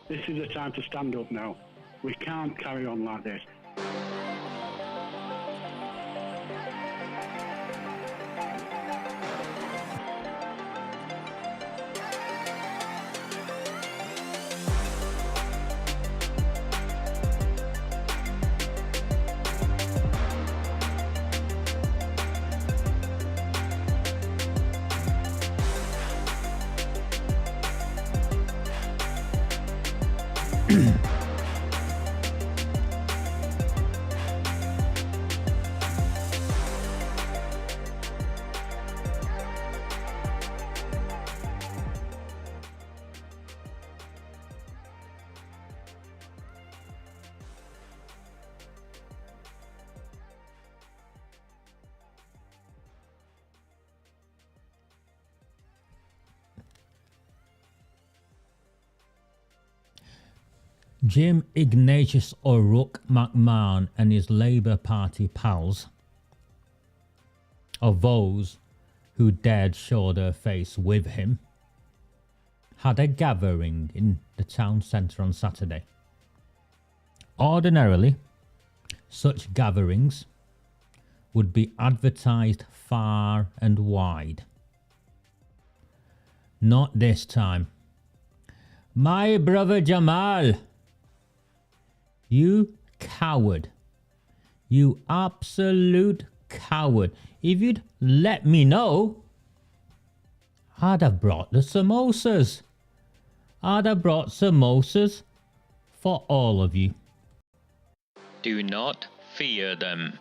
This is the time to stand up now. We can't carry on like this. Jim Ignatius O'Rourke McMahon and his Labour Party pals, of those who dared show their face with him, had a gathering in the town centre on Saturday. Ordinarily, such gatherings would be advertised far and wide. Not this time. My brother Jamal, you coward. You absolute coward. If you'd let me know, I'd have brought the samosas. I'd have brought samosas for all of you. Do not fear them.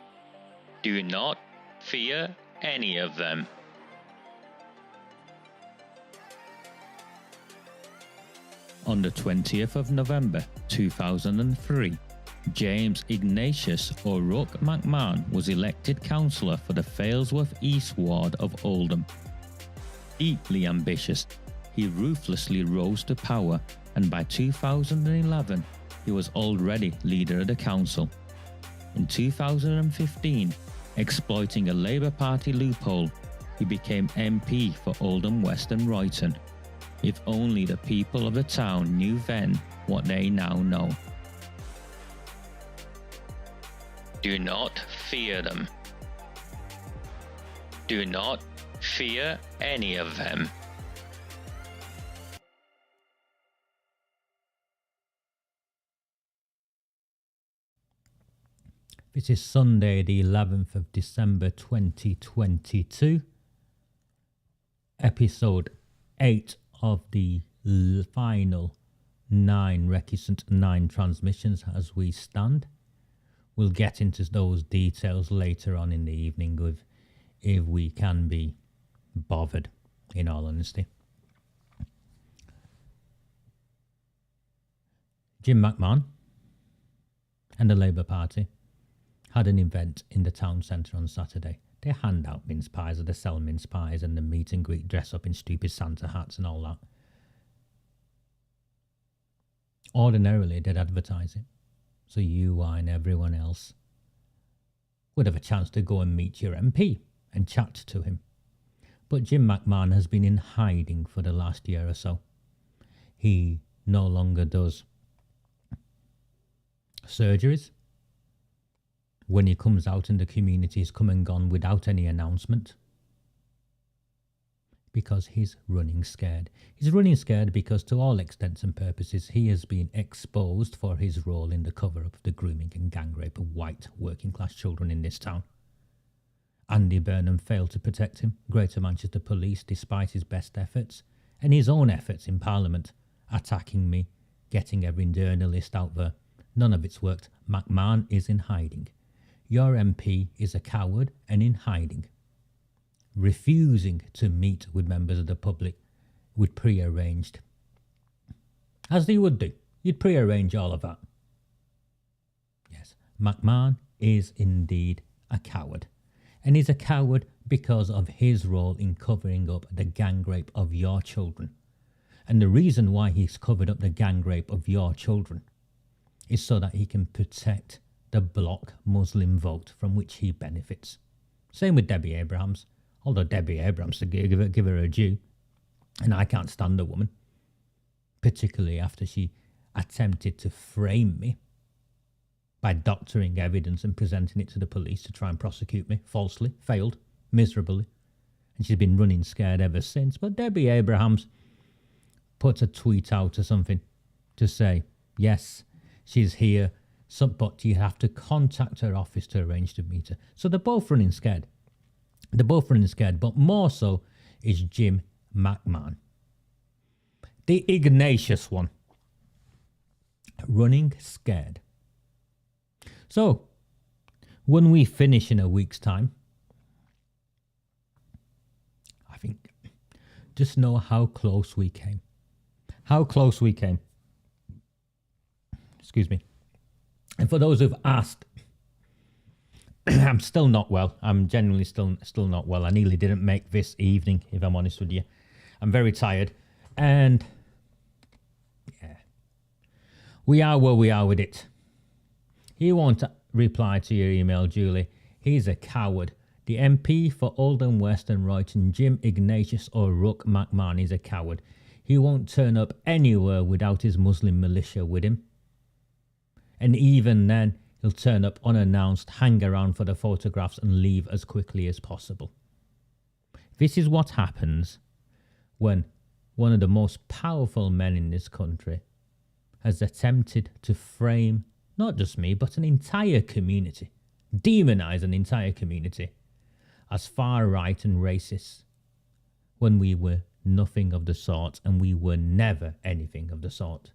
Do not fear any of them. On the 20th of November 2003, James Ignatius O'Rourke McMahon was elected councillor for the Failsworth East Ward of Oldham. Deeply ambitious, he ruthlessly rose to power, and by 2011 he was already leader of the council. In 2015, exploiting a Labour Party loophole, he became MP for Oldham West and Royton. If only the people of the town knew then what they now know. Do not fear them. Do not fear any of them. This is Sunday, the 11th of December 2022, episode 8 of the final 9 Recusant 9 transmissions as we stand. We'll get into those details later on in the evening if we can be bothered, in all honesty. Jim McMahon and the Labour Party had an event in the town centre on Saturday. They hand out mince pies, or they sell mince pies, and the meet and greet, dress up in stupid Santa hats and all that. Ordinarily, they'd advertise it, so you, I, and everyone else would have a chance to go and meet your MP and chat to him. But Jim McMahon has been in hiding for the last year or so. He no longer does surgeries. When he comes out in the community, he's come and gone without any announcement. Because he's running scared. He's running scared because to all extents and purposes, he has been exposed for his role in the cover-up of the grooming and gang rape of white working class children in this town. Andy Burnham failed to protect him, Greater Manchester Police, despite his best efforts, and his own efforts in Parliament, attacking me, getting every journalist out there. None of it's worked. McMahon is in hiding. Your MP is a coward and in hiding, refusing to meet with members of the public with pre-arranged, as they would do. You'd pre-arrange all of that. Yes, McMahon is indeed a coward, and he's a coward because of his role in covering up the gang rape of your children. And the reason why he's covered up the gang rape of your children is so that he can protect the bloc Muslim vote from which he benefits. Same with Debbie Abrahams, although Debbie Abrahams, to give her a due, and I can't stand the woman, particularly after she attempted to frame me by doctoring evidence and presenting it to the police to try and prosecute me falsely, failed miserably. And she's been running scared ever since. But Debbie Abrahams put a tweet out or something to say, yes, she's here, but you have to contact her office to arrange to meet her. So they're both running scared. They're both running scared, but more so is JIM McMAHON, the Ignatius one, running scared. So, when we finish in a week's time, I think, just know how close we came. How close we came. Excuse me. And for those who've asked, I'm still not well. I'm genuinely still not well. I nearly didn't make this evening, if I'm honest with you. I'm very tired. And, yeah, we are where we are with it. He won't reply to your email, Julie. He's a coward. The MP for Oldham West and Royton, JIM Ignatius or Rook McMahon, is a coward. He won't turn up anywhere without his Muslim militia with him. And even then, he'll turn up unannounced, hang around for the photographs and leave as quickly as possible. This is what happens when one of the most powerful men in this country has attempted to frame not just me, but an entire community, demonize an entire community as far right and racist, when we were nothing of the sort, and we were never anything of the sort.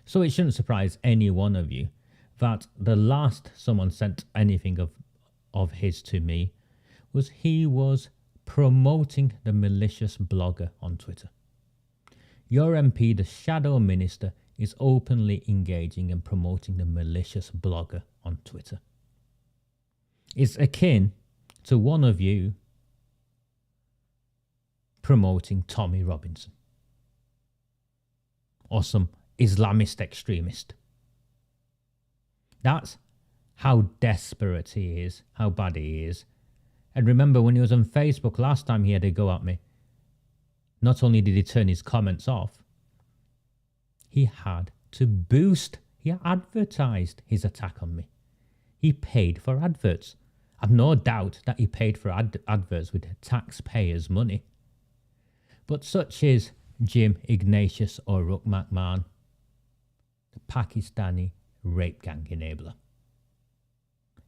So it shouldn't surprise any one of you that the last someone sent anything of his to me was he was promoting the malicious blogger on Twitter. Your MP, the shadow minister, is openly engaging and promoting the malicious blogger on Twitter. It's akin to one of you promoting Tommy Robinson or some Islamist extremist. That's how desperate he is, how bad he is. And remember, when he was on Facebook last time he had to go at me, not only did he turn his comments off, he had to boost, he advertised his attack on me. He paid for adverts. I've no doubt that he paid for adverts with taxpayers' money. But such is JIM Ignatius or Rook McMahon, the Pakistani rape gang enabler.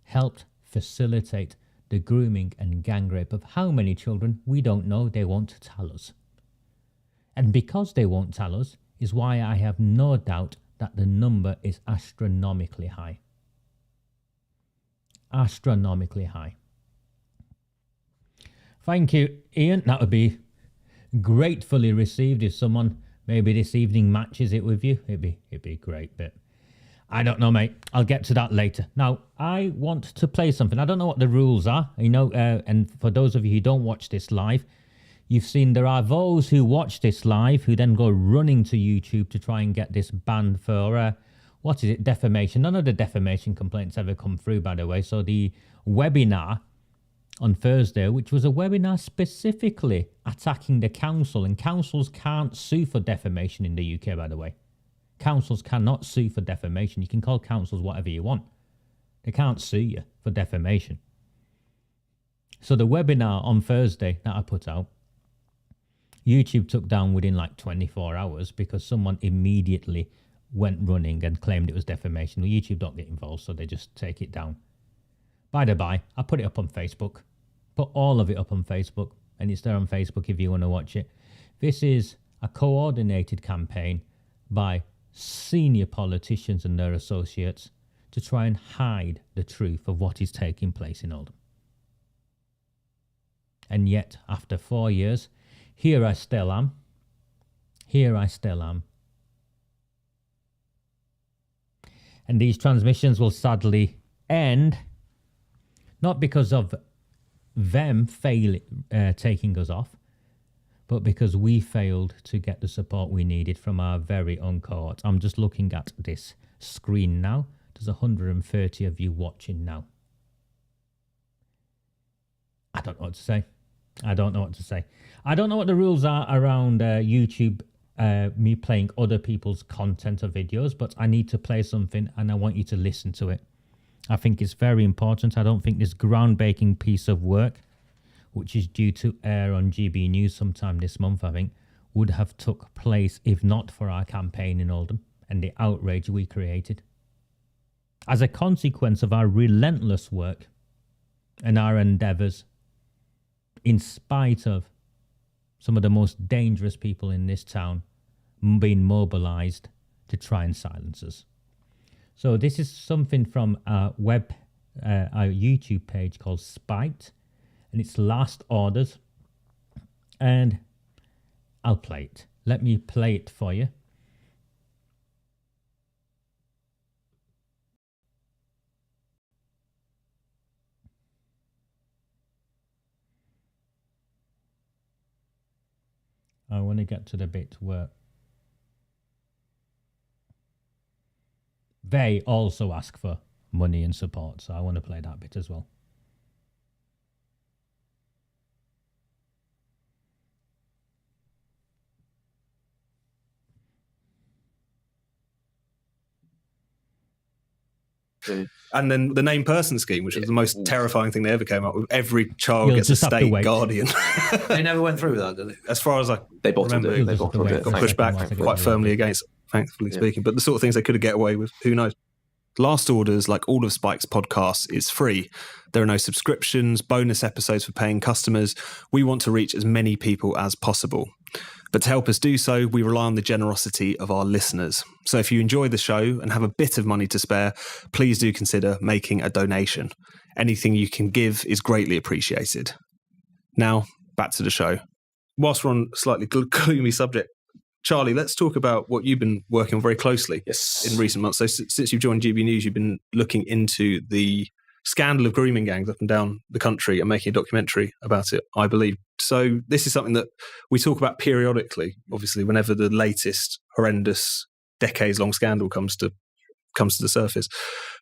Helped facilitate the grooming and gang rape of how many children we don't know. They won't tell us. And because they won't tell us is why I have no doubt that the number is astronomically high. Astronomically high. Thank you, Ian. That would be gratefully received if someone maybe this evening matches it with you. It'd be great, but I don't know, mate. I'll get to that later. Now, I want to play something. I don't know what the rules are, you know, and for those of you who don't watch this live, you've seen there are those who watch this live who then go running to YouTube to try and get this banned for, what is it, defamation. None of the defamation complaints ever come through, by the way. So the webinar on Thursday, which was a webinar specifically attacking the council, and councils can't sue for defamation in the UK, by the way. Councils cannot sue for defamation. You can call councils whatever you want. They can't sue you for defamation. So the webinar on Thursday that I put out, YouTube took down within like 24 hours because someone immediately went running and claimed it was defamation. Well, YouTube don't get involved, so they just take it down. By the by, I put it up on Facebook. Put all of it up on Facebook, and it's there on Facebook if you want to watch it. This is a coordinated campaign by senior politicians and their associates to try and hide the truth of what is taking place in Oldham. And yet, after 4 years, here I still am. Here I still am. And these transmissions will sadly end, not because of them taking us off, but because we failed to get the support we needed from our very own cohort. I'm just looking at this screen now. There's 130 of you watching now. I don't know what to say. I don't know what to say. I don't know what the rules are around YouTube me playing other people's content or videos, but I need to play something and I want you to listen to it. I think it's very important. I don't think this groundbreaking piece of work, which is due to air on GB News sometime this month, I think, would have took place if not for our campaign in Oldham and the outrage we created. As a consequence of our relentless work and our endeavours, in spite of some of the most dangerous people in this town being mobilised to try and silence us. So this is something from our our YouTube page called Spite, and it's Last Orders, and I'll play it. Let me play it for you. I want to get to the bit where they also ask for money and support, so I want to play that bit as well. And then the named person scheme, which was the most terrifying thing they ever came up with. Every child gets a state guardian. They never went through with that, did they? As far as they bottled remember, They bottled it. Got pushed back quite firmly against, thankfully speaking. But the sort of things they could have get away with, who knows? Last Orders, like all of Spike's podcasts, is free. There are no subscriptions, bonus episodes for paying customers. We want to reach as many people as possible. But to help us do so, we rely on the generosity of our listeners. So if you enjoy the show and have a bit of money to spare, please do consider making a donation. Anything you can give is greatly appreciated. Now, back to the show. Whilst we're on a slightly gloomy subject, Charlie, let's talk about what you've been working on very closely in recent months. So since you've joined GB News, you've been looking into the scandal of grooming gangs up and down the country and making a documentary about it, I believe. So this is something that we talk about periodically, obviously, whenever the latest horrendous decades-long scandal comes to the surface.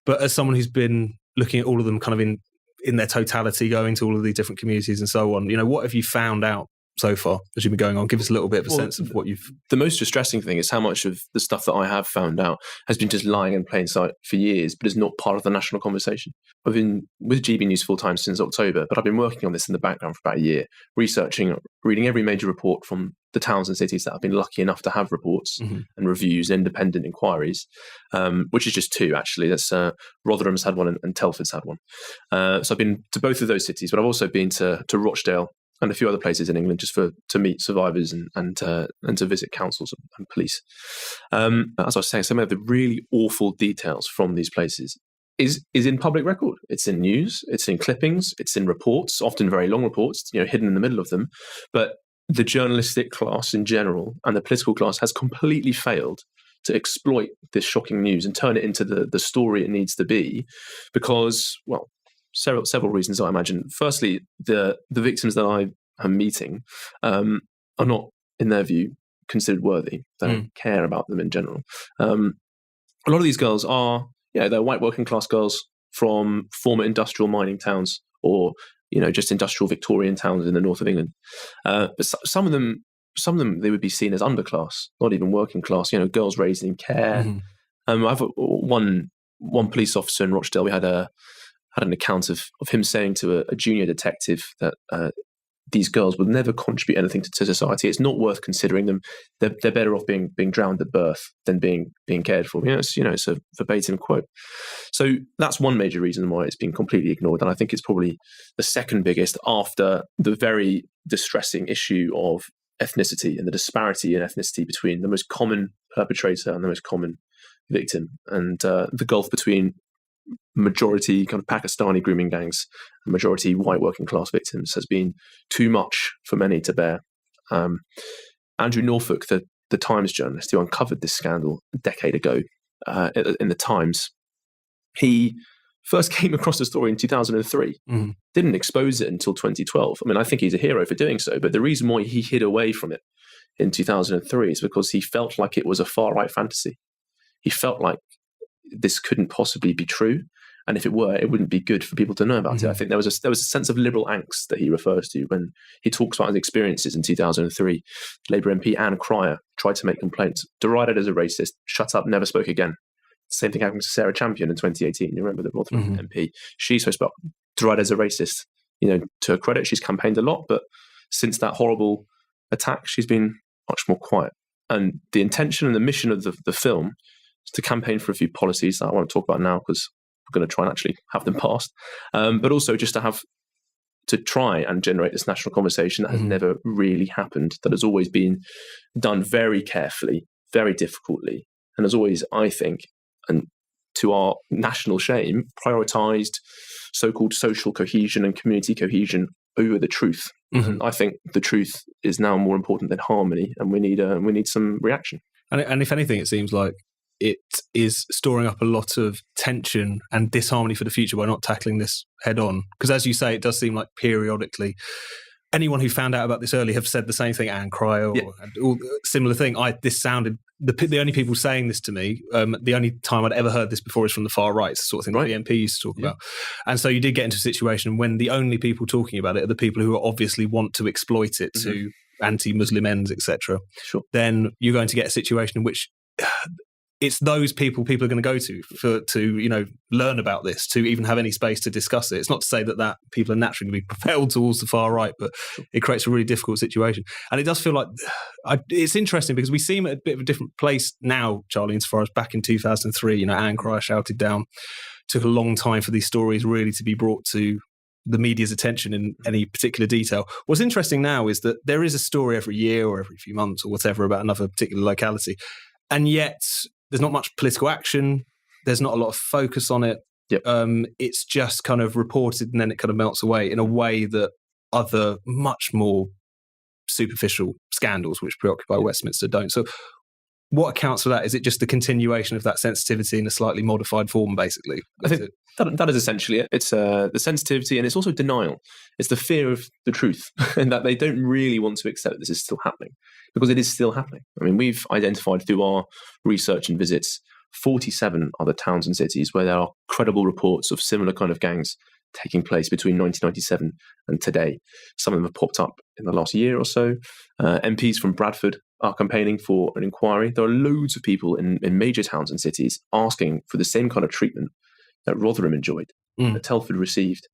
But as someone who's been looking at all of them kind of in their totality, going to all of the different communities and so on, what have you found out so far as you've been going on? Give us a little bit of a sense of what you've... The most distressing thing is how much of the stuff that I have found out has been just lying in plain sight for years, but is not part of the national conversation. I've been with GB News full-time since October, but I've been working on this in the background for about a year, researching, reading every major report from the towns and cities that have been lucky enough to have reports and reviews and independent inquiries, which is just two, actually. That's Rotherham's had one and Telford's had one. So I've been to both of those cities, but I've also been to Rochdale and a few other places in England just to meet survivors and to visit councils and police. As I was saying, some of the really awful details from these places is in public record. It's in news, it's in clippings, it's in reports, often very long reports, hidden in the middle of them. But the journalistic class in general and the political class has completely failed to exploit this shocking news and turn it into the story it needs to be, because, well, several reasons, I imagine. Firstly, the victims that I am meeting are not, in their view, considered worthy. They don't care about them in general. A lot of these girls are, they're white working class girls from former industrial mining towns or, just industrial Victorian towns in the north of England. But some of them, they would be seen as underclass, not even working class, girls raised in care. I've one police officer in Rochdale, we had an account of him saying to a junior detective that these girls will never contribute anything to society. It's not worth considering them. They're better off being drowned at birth than being cared for. It's a verbatim quote. So that's one major reason why it's been completely ignored. And I think it's probably the second biggest after the very distressing issue of ethnicity and the disparity in ethnicity between the most common perpetrator and the most common victim, and the gulf between majority kind of Pakistani grooming gangs and majority white working class victims has been too much for many to bear. Andrew Norfolk, the Times journalist who uncovered this scandal a decade ago in the Times, he first came across the story in 2003, didn't expose it until 2012. I mean, I think he's a hero for doing so, but the reason why he hid away from it in 2003 is because he felt like it was a far-right fantasy. He felt like this couldn't possibly be true. And if it were, it wouldn't be good for people to know about it. I think there was a sense of liberal angst that he refers to when he talks about his experiences in 2003. Labour MP Anne Cryer tried to make complaints, derided as a racist, shut up, never spoke again. Same thing happened to Sarah Champion in 2018. You remember the Rotherham MP? She spoke, derided as a racist. To her credit, she's campaigned a lot, but since that horrible attack, she's been much more quiet. And the intention and the mission of the film is to campaign for a few policies that I want to talk about now because we're going to try and actually have them passed, but also just to try and generate this national conversation that has never really happened, that has always been done very carefully, very difficultly, and has always, I think, and to our national shame, prioritised so-called social cohesion and community cohesion over the truth. And I think the truth is now more important than harmony, and we need some reaction. And if anything, it seems like it is storing up a lot of tension and disharmony for the future by not tackling this head on. Because as you say, it does seem like periodically anyone who found out about this early have said the same thing, Anne Cryer, or all similar thing. This sounded, the only people saying this to me, the only time I'd ever heard this before is from the far right, the sort of thing that the MP used to talk about. And so you did get into a situation when the only people talking about it are the people who obviously want to exploit it to anti-Muslim ends, etc. Then you're going to get a situation in which it's those people are going to go to learn about this, to even have any space to discuss it. It's not to say that people are naturally going to be propelled towards the far right, but it creates a really difficult situation. And it does feel like it's interesting because we seem at a bit of a different place now, Charlie, insofar as back in 2003, Anne Cryer shouted down. Took a long time for these stories really to be brought to the media's attention in any particular detail. What's interesting now is that there is a story every year or every few months or whatever about another particular locality, and yet there's not much political action. There's not a lot of focus on it. It's just kind of reported and then it kind of melts away in a way that other much more superficial scandals which preoccupy Westminster don't. So what accounts for that? Is it just the continuation of that sensitivity in a slightly modified form, basically? I think that is essentially it. It's the sensitivity, and it's also denial. It's the fear of the truth, and that they don't really want to accept that this is still happening, because it is still happening. I mean, we've identified through our research and visits 47 other towns and cities where there are credible reports of similar kind of gangs taking place between 1997 and today. Some of them have popped up in the last year or so. MPs from Bradford are campaigning for an inquiry. There are loads of people in major towns and cities asking for the same kind of treatment that Rotherham enjoyed, that Telford received.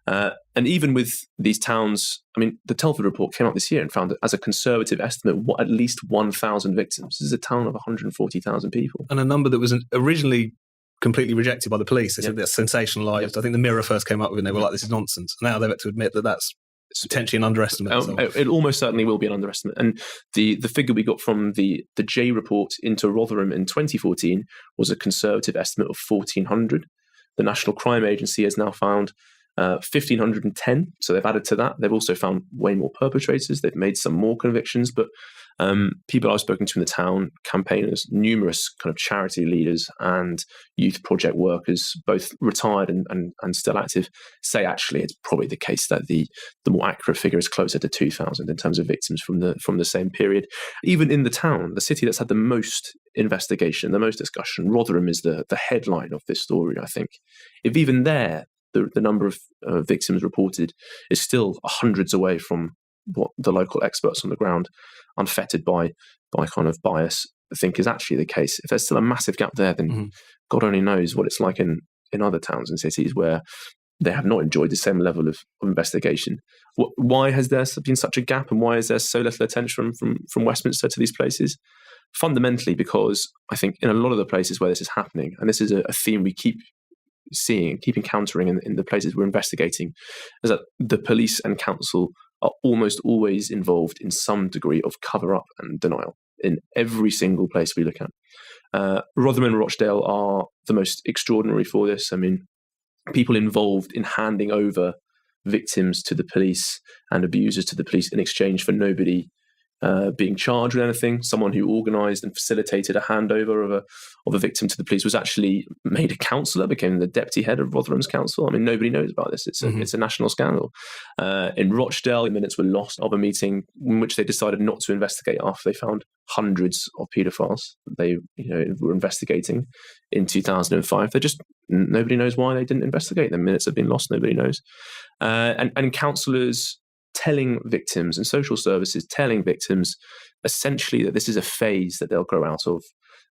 And even with these towns, I mean, the Telford report came out this year and found that as a conservative estimate, at least 1,000 victims. This is a town of 140,000 people. And a number that was originally completely rejected by the police. They said that's sensationalised. I think the Mirror first came up with it and they were like, this is nonsense. Now they've had to admit that that's potentially an underestimate. It almost certainly will be an underestimate. And the figure we got from the J report into Rotherham in 2014 was a conservative estimate of 1,400. The National Crime Agency has now found 1,510. So they've added to that. They've also found way more perpetrators. They've made some more convictions. But people I've spoken to in the town, campaigners, numerous kind of charity leaders and youth project workers, both retired and still active, say actually it's probably the case that the more accurate figure is closer to 2,000 in terms of victims from the same period. Even in the town, the city that's had the most investigation, the most discussion, Rotherham is the headline of this story, I think. If even there, the number of victims reported is still hundreds away from what the local experts on the ground, unfettered by kind of bias, think is actually the case. If there's still a massive gap there, then God only knows what it's like in other towns and cities where they have not enjoyed the same level of investigation. Why has there been such a gap, and why is there so little attention from Westminster to these places? Fundamentally because I think in a lot of the places where this is happening, and this is a theme we keep seeing, keep encountering in the places we're investigating, is that the police and council are almost always involved in some degree of cover-up and denial in every single place we look at. Rotherham and Rochdale are the most extraordinary for this. I mean, people involved in handing over victims to the police and abusers to the police in exchange for nobody being charged with anything. Someone who organised and facilitated a handover of a victim to the police was actually made a councillor, became the deputy head of Rotherham's council. I mean, nobody knows about this. It's a national scandal. In Rochdale, minutes were lost of a meeting in which they decided not to investigate after they found hundreds of paedophiles they were investigating in 2005. Nobody knows why they didn't investigate. The minutes have been lost. Nobody knows. And councillors telling victims and social services telling victims essentially that this is a phase that they'll grow out of,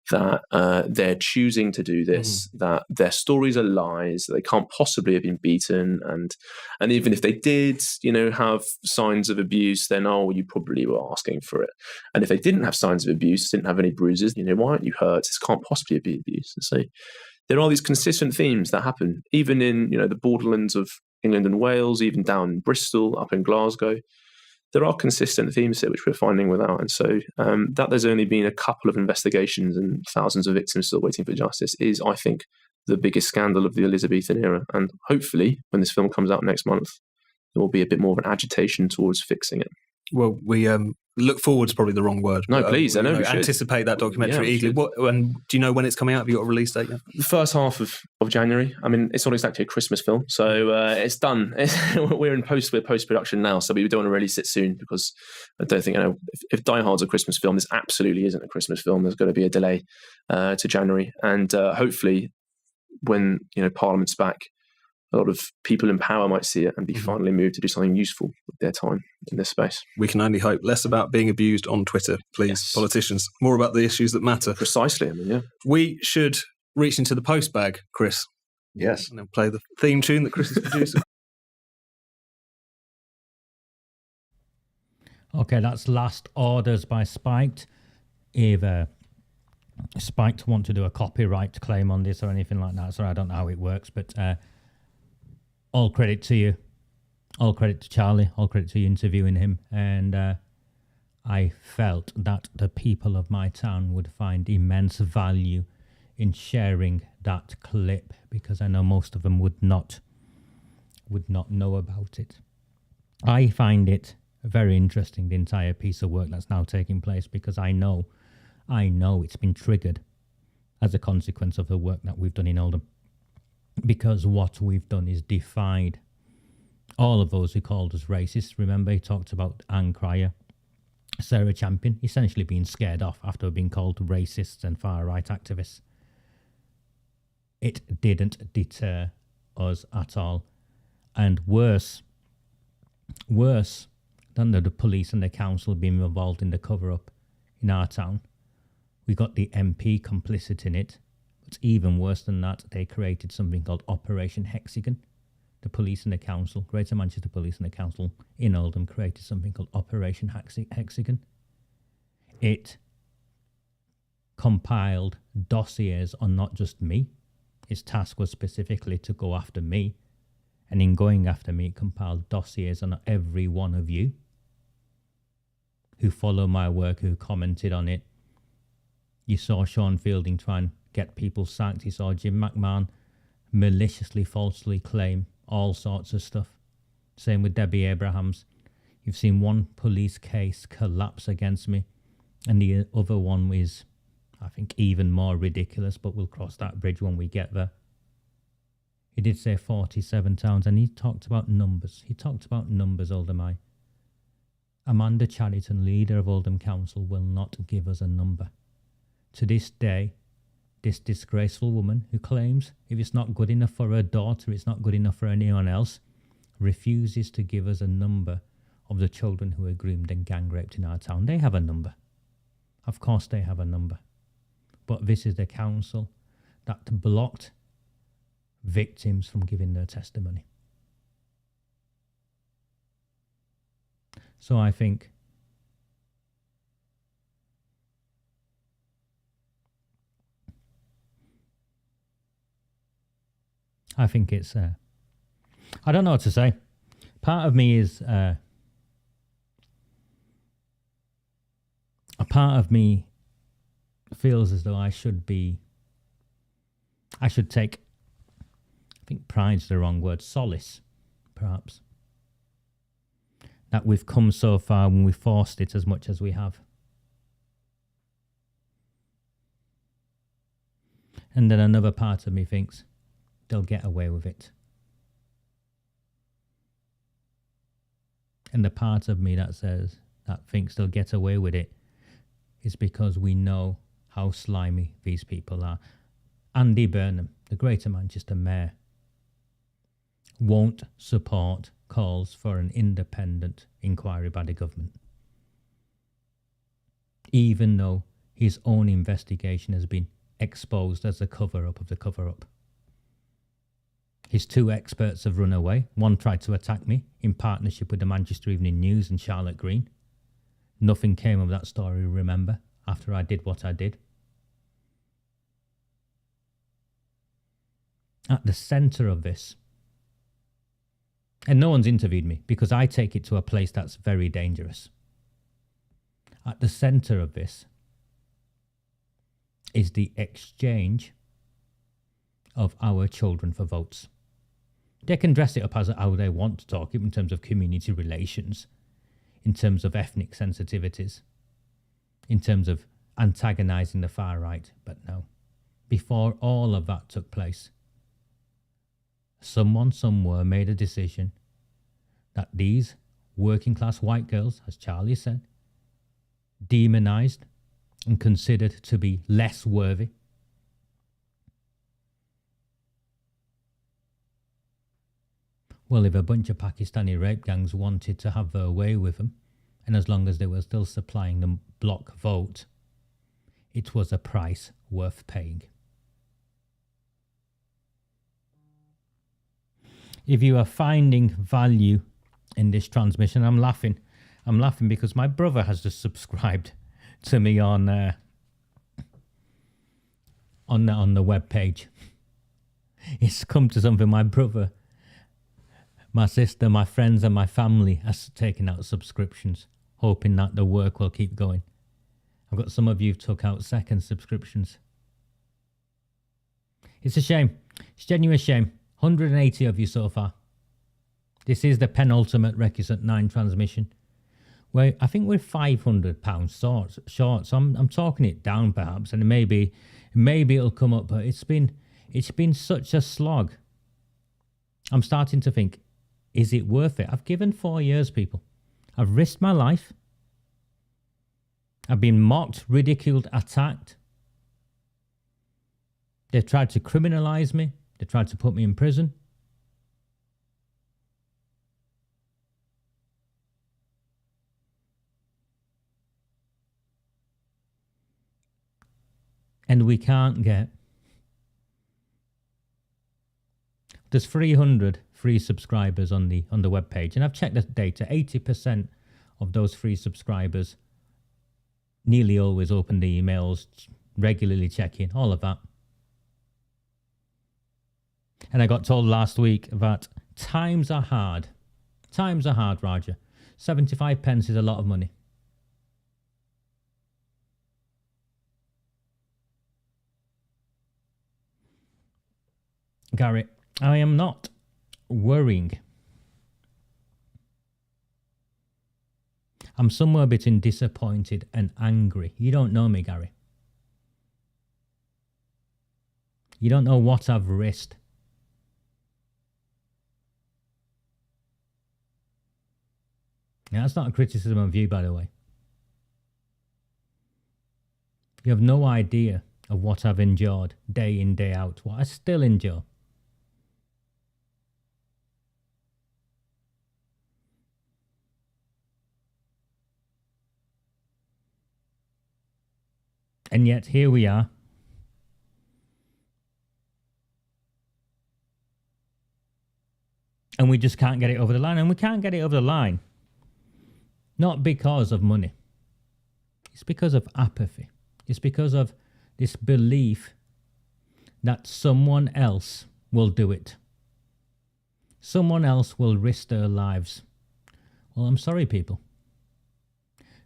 that they're choosing to do this, that their stories are lies, that they can't possibly have been beaten, and even if they did, have signs of abuse, then you probably were asking for it. And if they didn't have signs of abuse, didn't have any bruises, why aren't you hurt? This can't possibly be abuse. And so there are these consistent themes that happen, even in the borderlands of England and Wales, even down in Bristol, up in Glasgow. There are consistent themes here which we're finding without. And so that there's only been a couple of investigations and thousands of victims still waiting for justice is, I think, the biggest scandal of the Elizabethan era. And hopefully, when this film comes out next month, there will be a bit more of an agitation towards fixing it. Well, we look forward is probably the wrong word. No, please. I know we should. Anticipate that documentary eagerly. And do you know when it's coming out? Have you got a release date yet? The first half of January. I mean, it's not exactly a Christmas film, so it's done. We're post-production now, so we don't want to release it soon because I don't think, if Die Hard's a Christmas film, this absolutely isn't a Christmas film. There's going to be a delay to January. And hopefully when, Parliament's back, a lot of people in power might see it and be finally moved to do something useful with their time in this space. We can only hope. Less about being abused on Twitter, please, yes. Politicians. More about the issues that matter. Precisely. I mean, yeah. We should reach into the post bag, Chris. Yes. And then play the theme tune that Chris is producing. Okay, that's Last Orders by Spiked. If Spiked want to do a copyright claim on this or anything like that, so I don't know how it works, but all credit to you. All credit to Charlie. All credit to you interviewing him. And I felt that the people of my town would find immense value in sharing that clip, because I know most of them would not know about it. I find it very interesting, the entire piece of work that's now taking place, because I know it's been triggered as a consequence of the work that we've done in Oldham. Because what we've done is defied all of those who called us racist. Remember, he talked about Anne Cryer, Sarah Champion, essentially being scared off after being called racists and far-right activists. It didn't deter us at all. And worse than the police and the council being involved in the cover-up in our town, we got the MP complicit in it. It's even worse than that. They created something called Operation Hexagon. The police and the council, Greater Manchester Police and the council in Oldham, created something called Operation Hexagon. It compiled dossiers on not just me. Its task was specifically to go after me. And in going after me, it compiled dossiers on every one of you who follow my work, who commented on it. You saw Sean Fielding try and get people sacked. You saw Jim McMahon maliciously, falsely claim all sorts of stuff. Same with Debbie Abrahams. You've seen one police case collapse against me, and the other one is, I think, even more ridiculous, but we'll cross that bridge when we get there. He did say 47 towns, and he talked about numbers. Oldham. Amanda Chaddерton, leader of Oldham Council, will not give us a number. To this day, this disgraceful woman who claims if it's not good enough for her daughter, it's not good enough for anyone else, refuses to give us a number of the children who are groomed and gang raped in our town. They have a number. Of course they have a number. But this is the council that blocked victims from giving their testimony. So I think it's, I don't know what to say. Part of me is, a part of me feels as though I should take, I think pride's the wrong word, solace, perhaps. that we've come so far when we forced it as much as we have. And then another part of me thinks they'll get away with it. And the part of me that thinks they'll get away with it is because we know how slimy these people are. Andy Burnham, the Greater Manchester Mayor, won't support calls for an independent inquiry by the government, even though his own investigation has been exposed as a cover-up of the cover-up. His two experts have run away. One tried to attack me in partnership with the Manchester Evening News and Charlotte Green. Nothing came of that story, remember, after I did what I did. At the centre of this, and no one's interviewed me because I take it to a place that's very dangerous. At the centre of this is the exchange of our children for votes. They can dress it up as how they want to talk in terms of community relations, in terms of ethnic sensitivities, in terms of antagonising the far right, but no. Before all of that took place, someone somewhere made a decision that these working class white girls, as Charlie said, demonised and considered to be less worthy. Well, if a bunch of Pakistani rape gangs wanted to have their way with them, and as long as they were still supplying the bloc vote, it was a price worth paying. If you are finding value in this transmission, I'm laughing. I'm laughing because my brother has just subscribed to me on the web page. It's come to something my brother, my sister, my friends and my family has taken out subscriptions, hoping that the work will keep going. I've got some of you who've took out second subscriptions. It's a shame. It's a genuine shame. 180 of you so far. This is the penultimate Recusant 9 transmission, where I think we're £500 short. So I'm talking it down perhaps, and maybe it'll come up. But it's been such a slog. I'm starting to think, is it worth it? I've given 4 years, people. I've risked my life. I've been mocked, ridiculed, attacked. They've tried to criminalise me. They tried to put me in prison. And we can't get... There's 300 free subscribers on the webpage, and I've checked the data. 80% of those free subscribers nearly always open the emails, regularly check in, all of that. And I got told last week that times are hard. Times are hard, Roger. 75 pence is a lot of money. Gary, I am not worrying. I'm somewhere between disappointed and angry. You don't know me, Gary. You don't know what I've risked. Now, that's not a criticism of you, by the way. You have no idea of what I've endured day in, day out, what I still endure. And yet here we are. And we just can't get it over the line. And we can't get it over the line. Not because of money. It's because of apathy. It's because of this belief that someone else will do it. Someone else will risk their lives. Well, I'm sorry, people.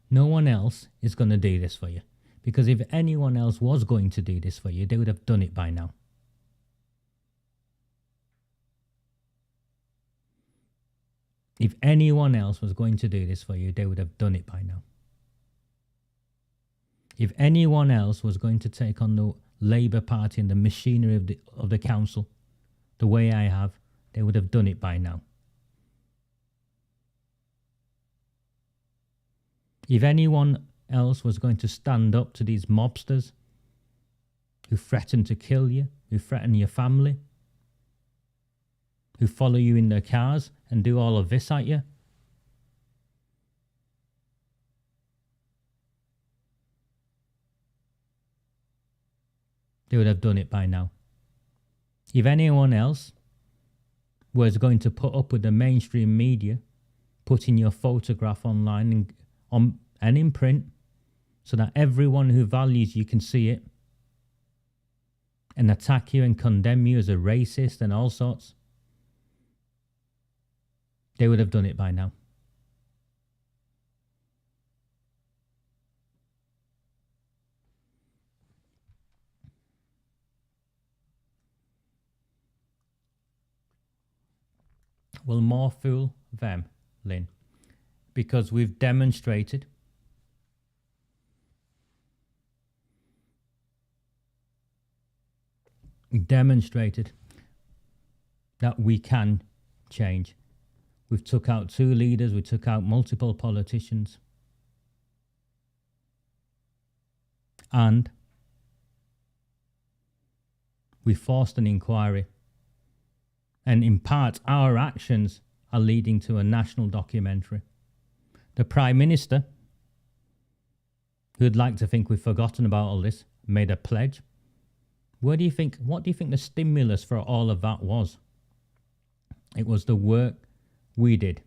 No one else is going to do this for you. Because if anyone else was going to do this for you, they would have done it by now. If anyone else was going to do this for you, they would have done it by now. If anyone else was going to take on the Labour Party and the machinery of the council the way I have, they would have done it by now. If anyone else was going to stand up to these mobsters who threaten to kill you, who threaten your family, who follow you in their cars and do all of this at you, they would have done it by now. If anyone else was going to put up with the mainstream media, putting your photograph online and in print so that everyone who values you can see it and attack you and condemn you as a racist and all sorts, they would have done it by now. Well, more fool them, Lynn, because we've demonstrated that we can change. We've took out 2 leaders, we took out multiple politicians, and we forced an inquiry. And in part, our actions are leading to a national documentary. The Prime Minister, who'd like to think we've forgotten about all this, made a pledge. What do you think the stimulus for all of that was? It was the work we did.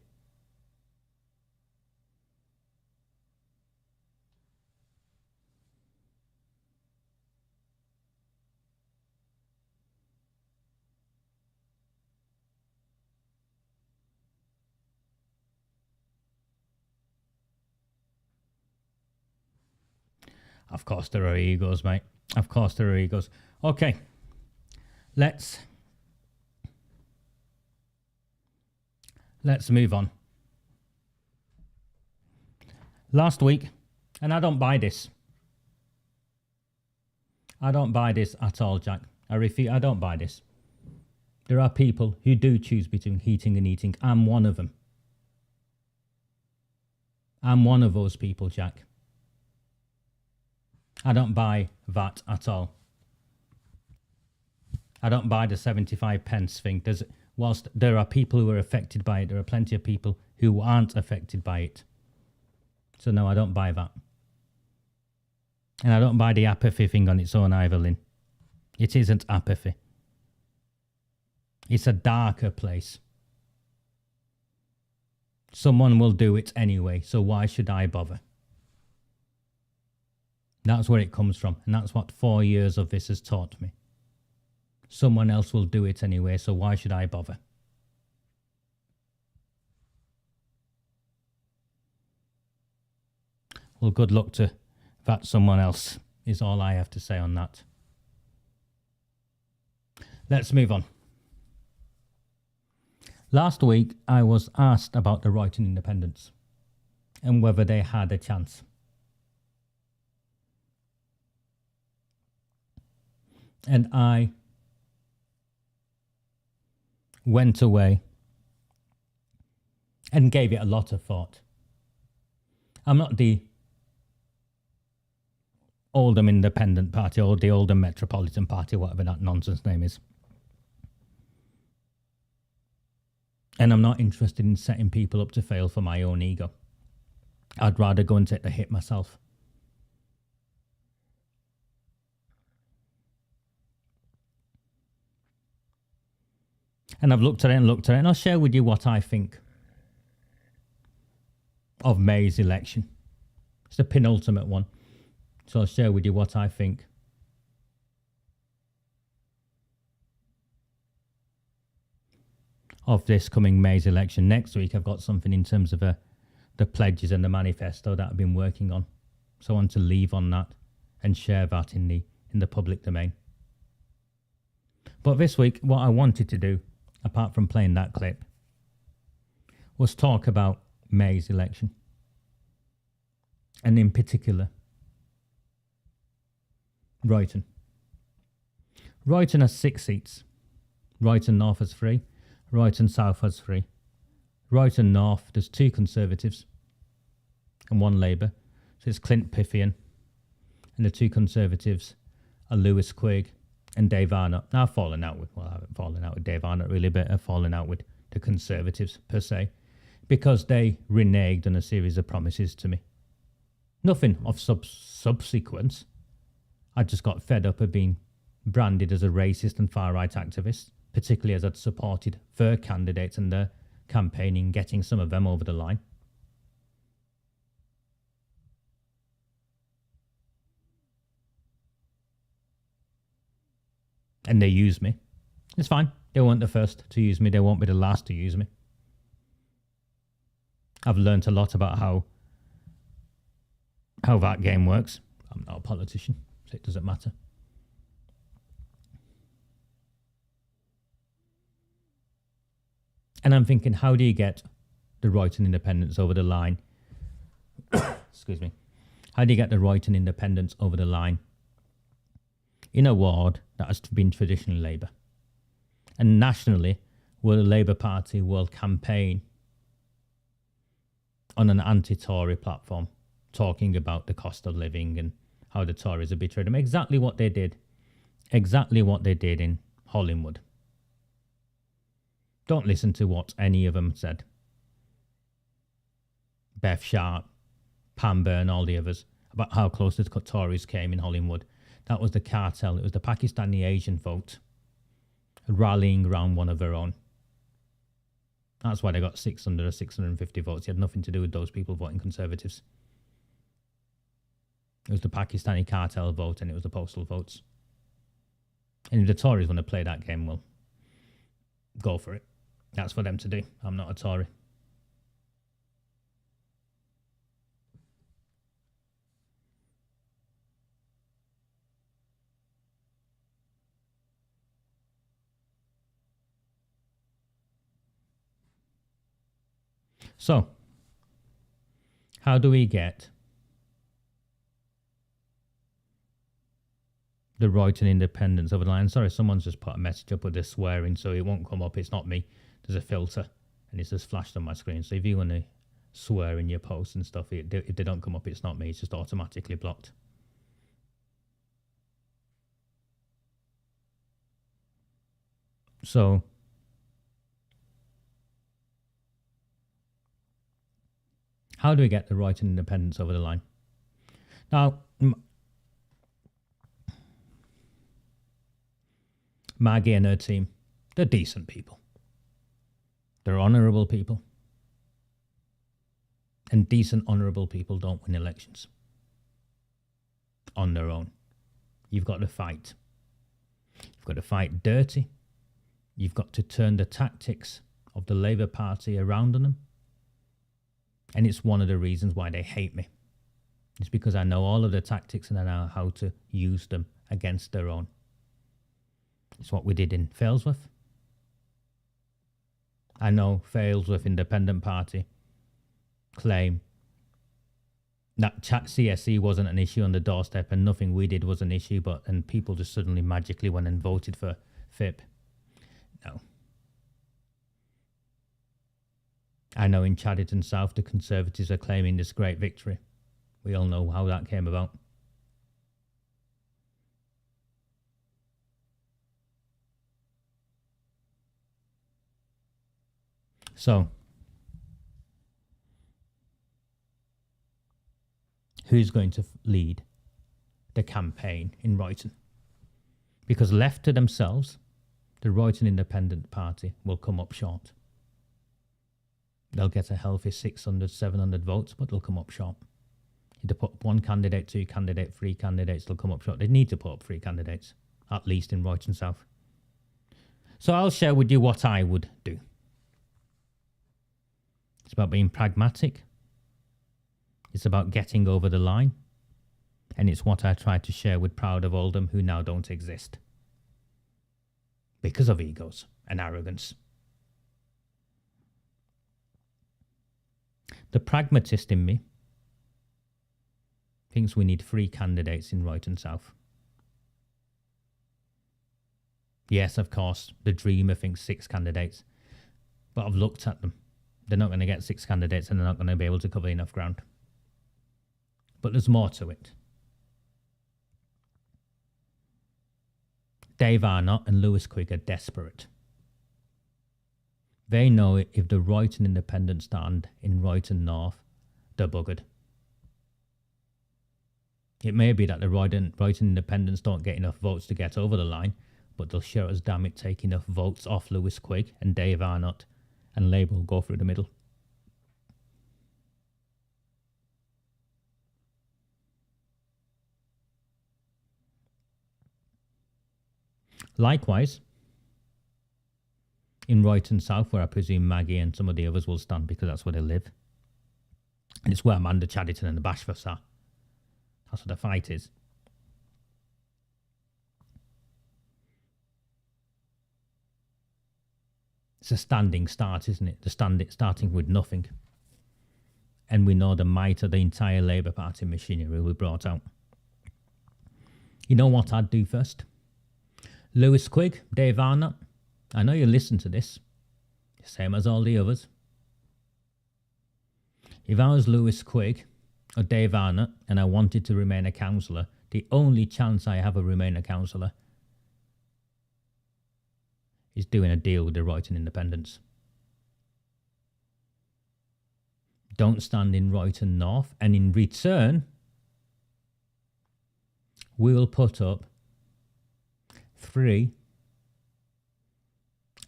Of course there are egos, mate. Of course there are egos. Okay. Let's move on. Last week, and I don't buy this. I don't buy this at all, Jack. I don't buy this. There are people who do choose between heating and eating. I'm one of them. I'm one of those people, Jack. I don't buy that at all. I don't buy the 75 pence thing. Whilst there are people who are affected by it, there are plenty of people who aren't affected by it. So no, I don't buy that. And I don't buy the apathy thing on its own either, Lynn. It isn't apathy. It's a darker place. Someone will do it anyway, so why should I bother? That's where it comes from, and that's what 4 years of this has taught me. Someone else will do it anyway, so why should I bother? Well, good luck to that someone else, is all I have to say on that. Let's move on. Last week, I was asked about the Royton Independents and whether they had a chance. And I went away and gave it a lot of thought. I'm not the Oldham Independent Party or the Oldham Metropolitan Party, whatever that nonsense name is. And I'm not interested in setting people up to fail for my own ego. I'd rather go and take the hit myself. And I've looked at it, and I'll share with you what I think of May's election. It's the penultimate one. So I'll share with you what I think. Of this coming May's election. Next week, I've got something in terms of the pledges and the manifesto that I've been working on. So I want to leave on that and share that in the public domain. But this week, what I wanted to do, apart from playing that clip, was talk about May's election. And in particular, Royton. Royton has 6 seats. Royton North has 3. Royton South has 3. Royton North, there's 2 Conservatives and 1 Labour. So it's Clint Piffian. And the 2 Conservatives are Lewis Quigg and Dave Arnott. Now I've fallen out with, well, I haven't fallen out with Dave Arnott really, but I've fallen out with the Conservatives per se, because they reneged on a series of promises to me. Nothing of subsequence. I just got fed up of being branded as a racist and far-right activist, particularly as I'd supported their candidates and their campaigning, getting some of them over the line. And they use me. It's fine. They weren't the first to use me. They won't be the last to use me. I've learnt a lot about how that game works. I'm not a politician, so it doesn't matter. And I'm thinking, how do you get the Royton Independents over the line? Excuse me. How do you get the Royton Independents over the line in a ward that has been traditionally Labour? And nationally, will the Labour Party will campaign on an anti-Tory platform, talking about the cost of living and how the Tories have betrayed them. Exactly what they did in Hollywood. Don't listen to what any of them said. Beth Sharp, Pam Byrne, all the others, about how close the Tories came in Hollywood. That was the cartel. It was the Pakistani Asian vote rallying around one of their own. That's why they got 600 or 650 votes. It had nothing to do with those people voting Conservatives. It was the Pakistani cartel vote and it was the postal votes. And if the Tories want to play that game, well, go for it. That's for them to do. I'm not a Tory. So, how do we get the Royton Independents over the line? Sorry, someone's just put a message up with this swearing, so it won't come up. It's not me. There's a filter, and it's just flashed on my screen. So if you want to swear in your posts and stuff, if they don't come up, it's not me. It's just automatically blocked. So, how do we get the Royton Independents over the line? Now, Maggie and her team, they're decent people. They're honourable people. And decent, honourable people don't win elections on their own. You've got to fight. You've got to fight dirty. You've got to turn the tactics of the Labour Party around on them. And it's one of the reasons why they hate me. It's because I know all of the tactics and I know how to use them against their own. It's what we did in Failsworth. I know Failsworth Independent Party claim that CSE wasn't an issue on the doorstep and nothing we did was an issue, and people just suddenly magically went and voted for FIP. No. I know in Chadderton South the Conservatives are claiming this great victory. We all know how that came about. So, who's going to lead the campaign in Royton? Because left to themselves, the Royton Independent Party will come up short. They'll get a healthy 600, 700 votes, but they'll come up short. If they put 1 candidate, 2 candidates, 3 candidates, they'll come up short. They need to put up 3 candidates, at least in Royton South. So I'll share with you what I would do. It's about being pragmatic. It's about getting over the line. And it's what I tried to share with Proud of Oldham, who now don't exist. Because of egos and arrogance. The pragmatist in me thinks we need 3 candidates in Royton South. Yes, of course, the dreamer thinks 6 candidates. But I've looked at them. They're not going to get 6 candidates and they're not going to be able to cover enough ground. But there's more to it. Dave Arnott and Lewis Quigg are desperate. They know if the Royton Independents stand in Royton North, they're buggered. It may be that the Royton Independents don't get enough votes to get over the line, but they'll sure as damn it take enough votes off Lewis Quigg and Dave Arnott, and Labour will go through the middle. Likewise, in Royton South, where I presume Maggie and some of the others will stand because that's where they live, and it's where Amanda Chadderton and the BASHFORTH are. That's what the fight is. It's a standing start, isn't it? Starting with nothing. And we know the might of the entire Labour Party machinery will be brought out. You know what I'd do first? Lewis Quigg, Dave Arnott, I know you listen to this. Same as all the others. If I was Lewis Quigg or Dave Arnott and I wanted to remain a councillor, the only chance I have of remaining a councillor is doing a deal with the Royton Independents. Don't stand in Royton North, and in return, we'll put up 3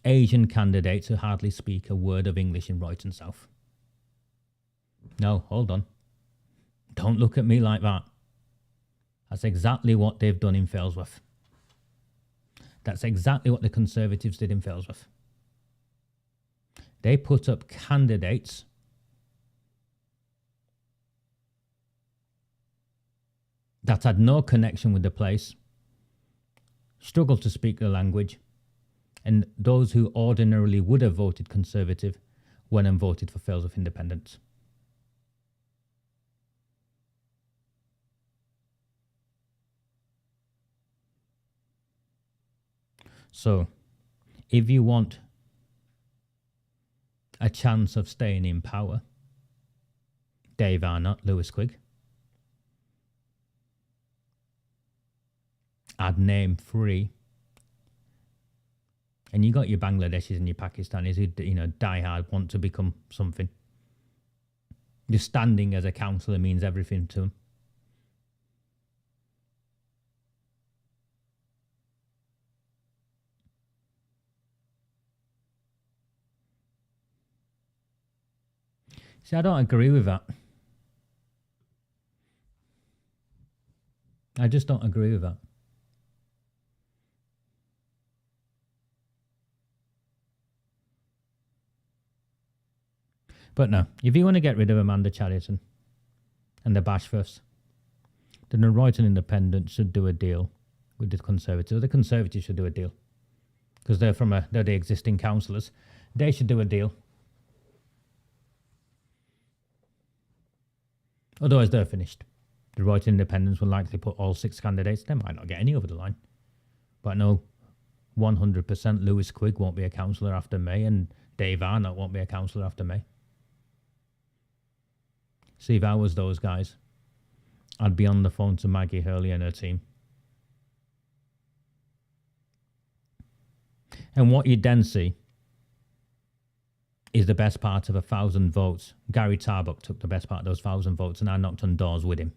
Asian candidates who hardly speak a word of English in Royton South. No, hold on. Don't look at me like that. That's exactly what they've done in Failsworth. That's exactly what the Conservatives did in Failsworth. They put up candidates that had no connection with the place, struggled to speak the language, and those who ordinarily would have voted Conservative went and voted for Failsworth Independents. So, if you want a chance of staying in power, Dave Arnott, Lewis Quigg, I'd name 3. And you got your Bangladeshis and your Pakistanis who, you know, die hard, want to become something. Just standing as a councillor means everything to them. See, I don't agree with that. I just don't agree with that. But no, if you want to get rid of Amanda Chadderton and the BASHFORTHs, then the Royton Independents should do a deal with the Conservatives. The Conservatives should do a deal because they're the existing councillors. They should do a deal. Otherwise, they're finished. The Royton Independents will likely put all 6 candidates. They might not get any over the line. But I know 100% Lewis Quigg won't be a councillor after May, and Dave Arnott won't be a councillor after May. See, if I was those guys, I'd be on the phone to Maggie Hurley and her team. And what you'd then see is the best part of 1,000 votes. Gary Tarbuck took the best part of those 1,000 votes, and I knocked on doors with him.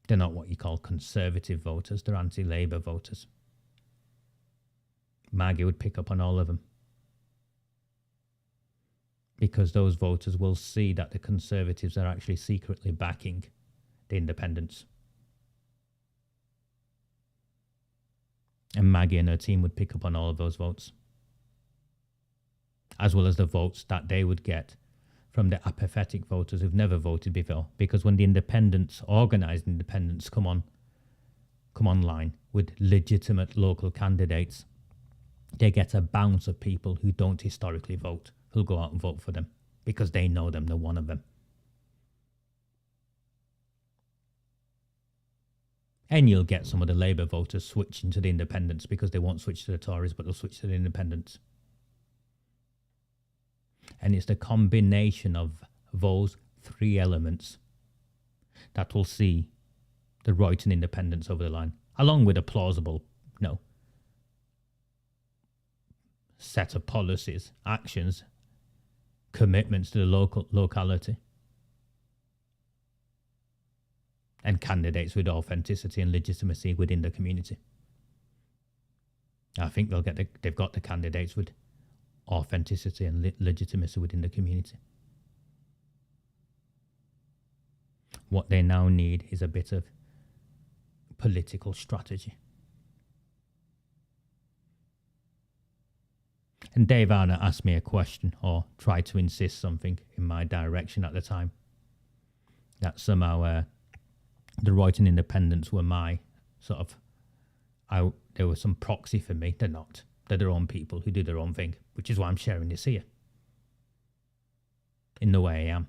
They're not what you call Conservative voters, they're anti-Labour voters. Maggie would pick up on all of them. Because those voters will see that the Conservatives are actually secretly backing the Independents. And Maggie and her team would pick up on all of those votes. As well as the votes that they would get from the apathetic voters who've never voted before. Because when the independents, organised independents, come online with legitimate local candidates, they get a bounce of people who don't historically vote who'll go out and vote for them because they know them, they're one of them. And you'll get some of the Labour voters switching to the Independents because they won't switch to the Tories, but they'll switch to the Independents. And it's the combination of those three elements that will see the Royton Independents over the line, along with a plausible, set of policies, actions, commitments to the locality, and candidates with authenticity and legitimacy within the community. I think they've got the candidates with authenticity and legitimacy within the community. What they now need is a bit of political strategy. And Dave Arnott asked me a question, or tried to insist something in my direction at the time, that somehow the Royton Independents were my sort of, they were some proxy for me. They're not. They're their own people who do their own thing, which is why I'm sharing this here in the way I am.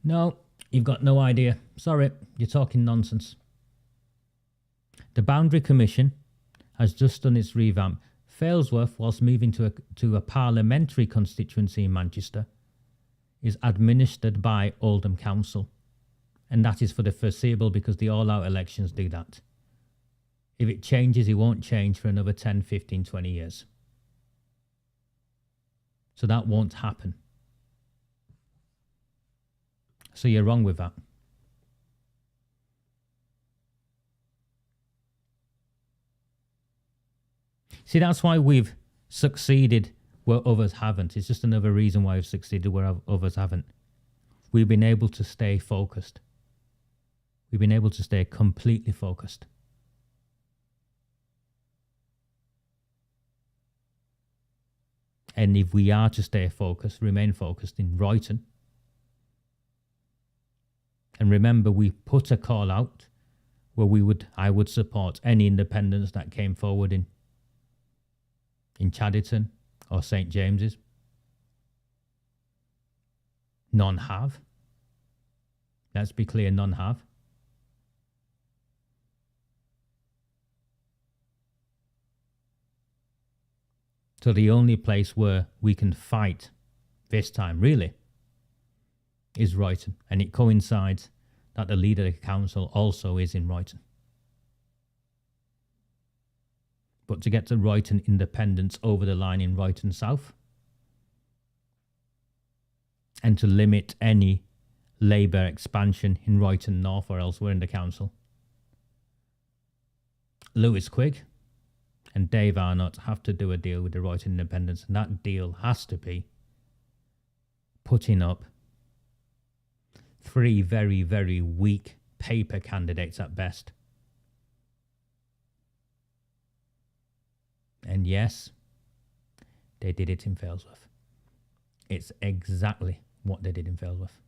No, you've got no idea. Sorry, you're talking nonsense. The Boundary Commission has just done its revamp. Failsworth, whilst moving to a parliamentary constituency in Manchester, is administered by Oldham Council. And that is for the foreseeable because the all-out elections do that. If it changes, it won't change for another 10, 15, 20 years. So that won't happen. So you're wrong with that. See, that's why we've succeeded where others haven't. It's just another reason why we've succeeded where others haven't. We've been able to stay focused. We've been able to stay completely focused. And if we are to stay focused, remain focused in Royton, and remember, we put a call out where I would support any independents that came forward in Chadderton or St. James's. None have. Let's be clear, none have. So the only place where we can fight this time, really, is Royton, and it coincides that the leader of the council also is in Royton. But to get to Royton Independents over the line in Royton South, and to limit any Labour expansion in Royton North or elsewhere in the council, Lewis Quigg and Dave Arnott have to do a deal with the Royton Independents, and that deal has to be putting up 3 very, very weak paper candidates at best. And yes, they did it in Failsworth. It's exactly what they did in Failsworth.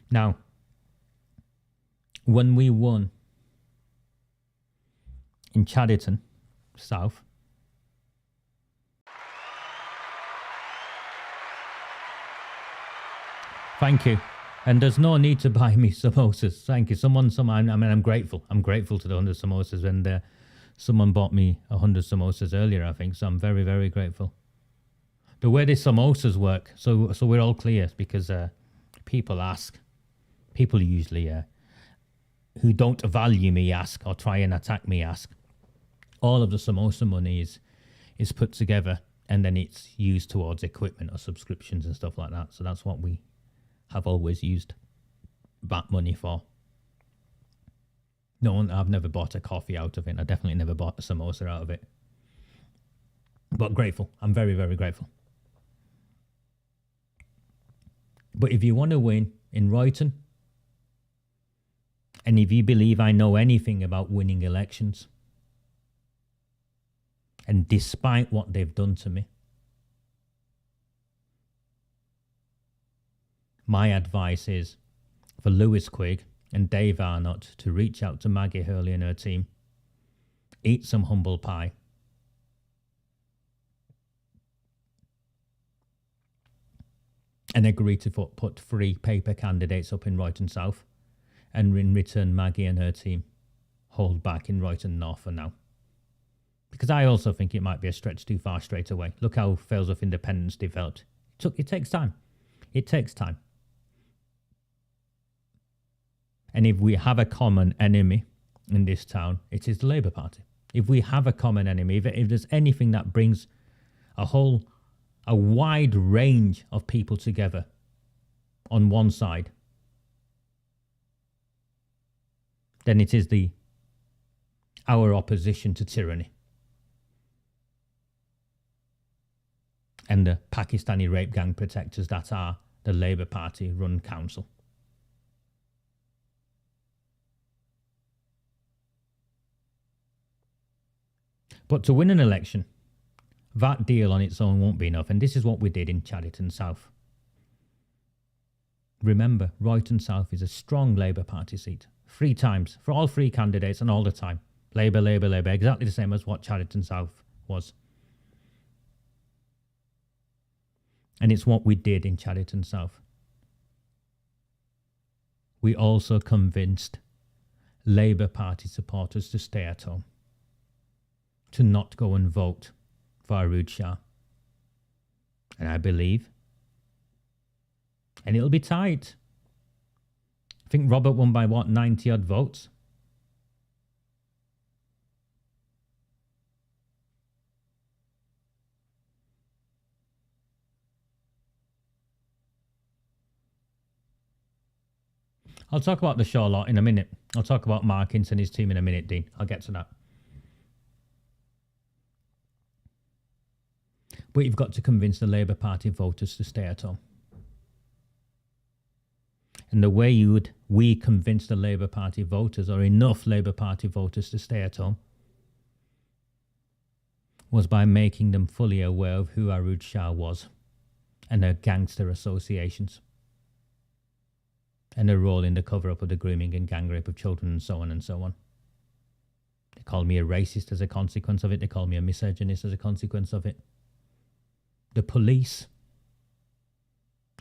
Now, when we won in Chadderton South, thank you. And there's no need to buy me samosas. Thank you. I'm grateful. I'm grateful to the 100 samosas. And someone bought me 100 samosas earlier, I think. So I'm very, very grateful. The way the samosas work, so we're all clear, because people ask. People usually who don't value me ask, or try and attack me ask. All of the samosa money is put together, and then it's used towards equipment or subscriptions and stuff like that. So that's what we have always used that money for. No, I've never bought a coffee out of it. I definitely never bought a samosa out of it. But grateful. I'm very, very grateful. But if you want to win in Royton, and if you believe I know anything about winning elections, and despite what they've done to me, My advice is for Lewis Quigg and Dave Arnott to reach out to Maggie Hurley and her team, eat some humble pie, and agree to put 3 paper candidates up in Royton South, and in return Maggie and her team hold back in Royton North for now. Because I also think it might be a stretch too far straight away. Look how Failsworth Independents developed. It takes time. It takes time. And if we have a common enemy in this town, it is the Labour Party. If we have a common enemy, if there's anything that brings a wide range of people together on one side, then it is our opposition to tyranny and the Pakistani rape gang protectors that are the Labour Party run council. But to win an election, that deal on its own won't be enough, and this is what we did in Chadderton South. Remember, Royton South is a strong Labour Party seat. 3 times, for all 3 candidates and all the time. Labour, Labour, Labour, exactly the same as what Chadderton South was. And it's what we did in Chadderton South. We also convinced Labour Party supporters to stay at home, to not go and vote for Arud Shah. And I believe, and it'll be tight. I think Robert won by 90 odd votes. I'll talk about the Shaw lot in a minute. I'll talk about Markins and his team in a minute, Dean. I'll get to that. But you've got to convince the Labour Party voters to stay at home. And the way we convince the Labour Party voters, or enough Labour Party voters to stay at home, was by making them fully aware of who Arud Shah was and her gangster associations and her role in the cover-up of the grooming and gang rape of children and so on and so on. They called me a racist as a consequence of it. They called me a misogynist as a consequence of it. The police,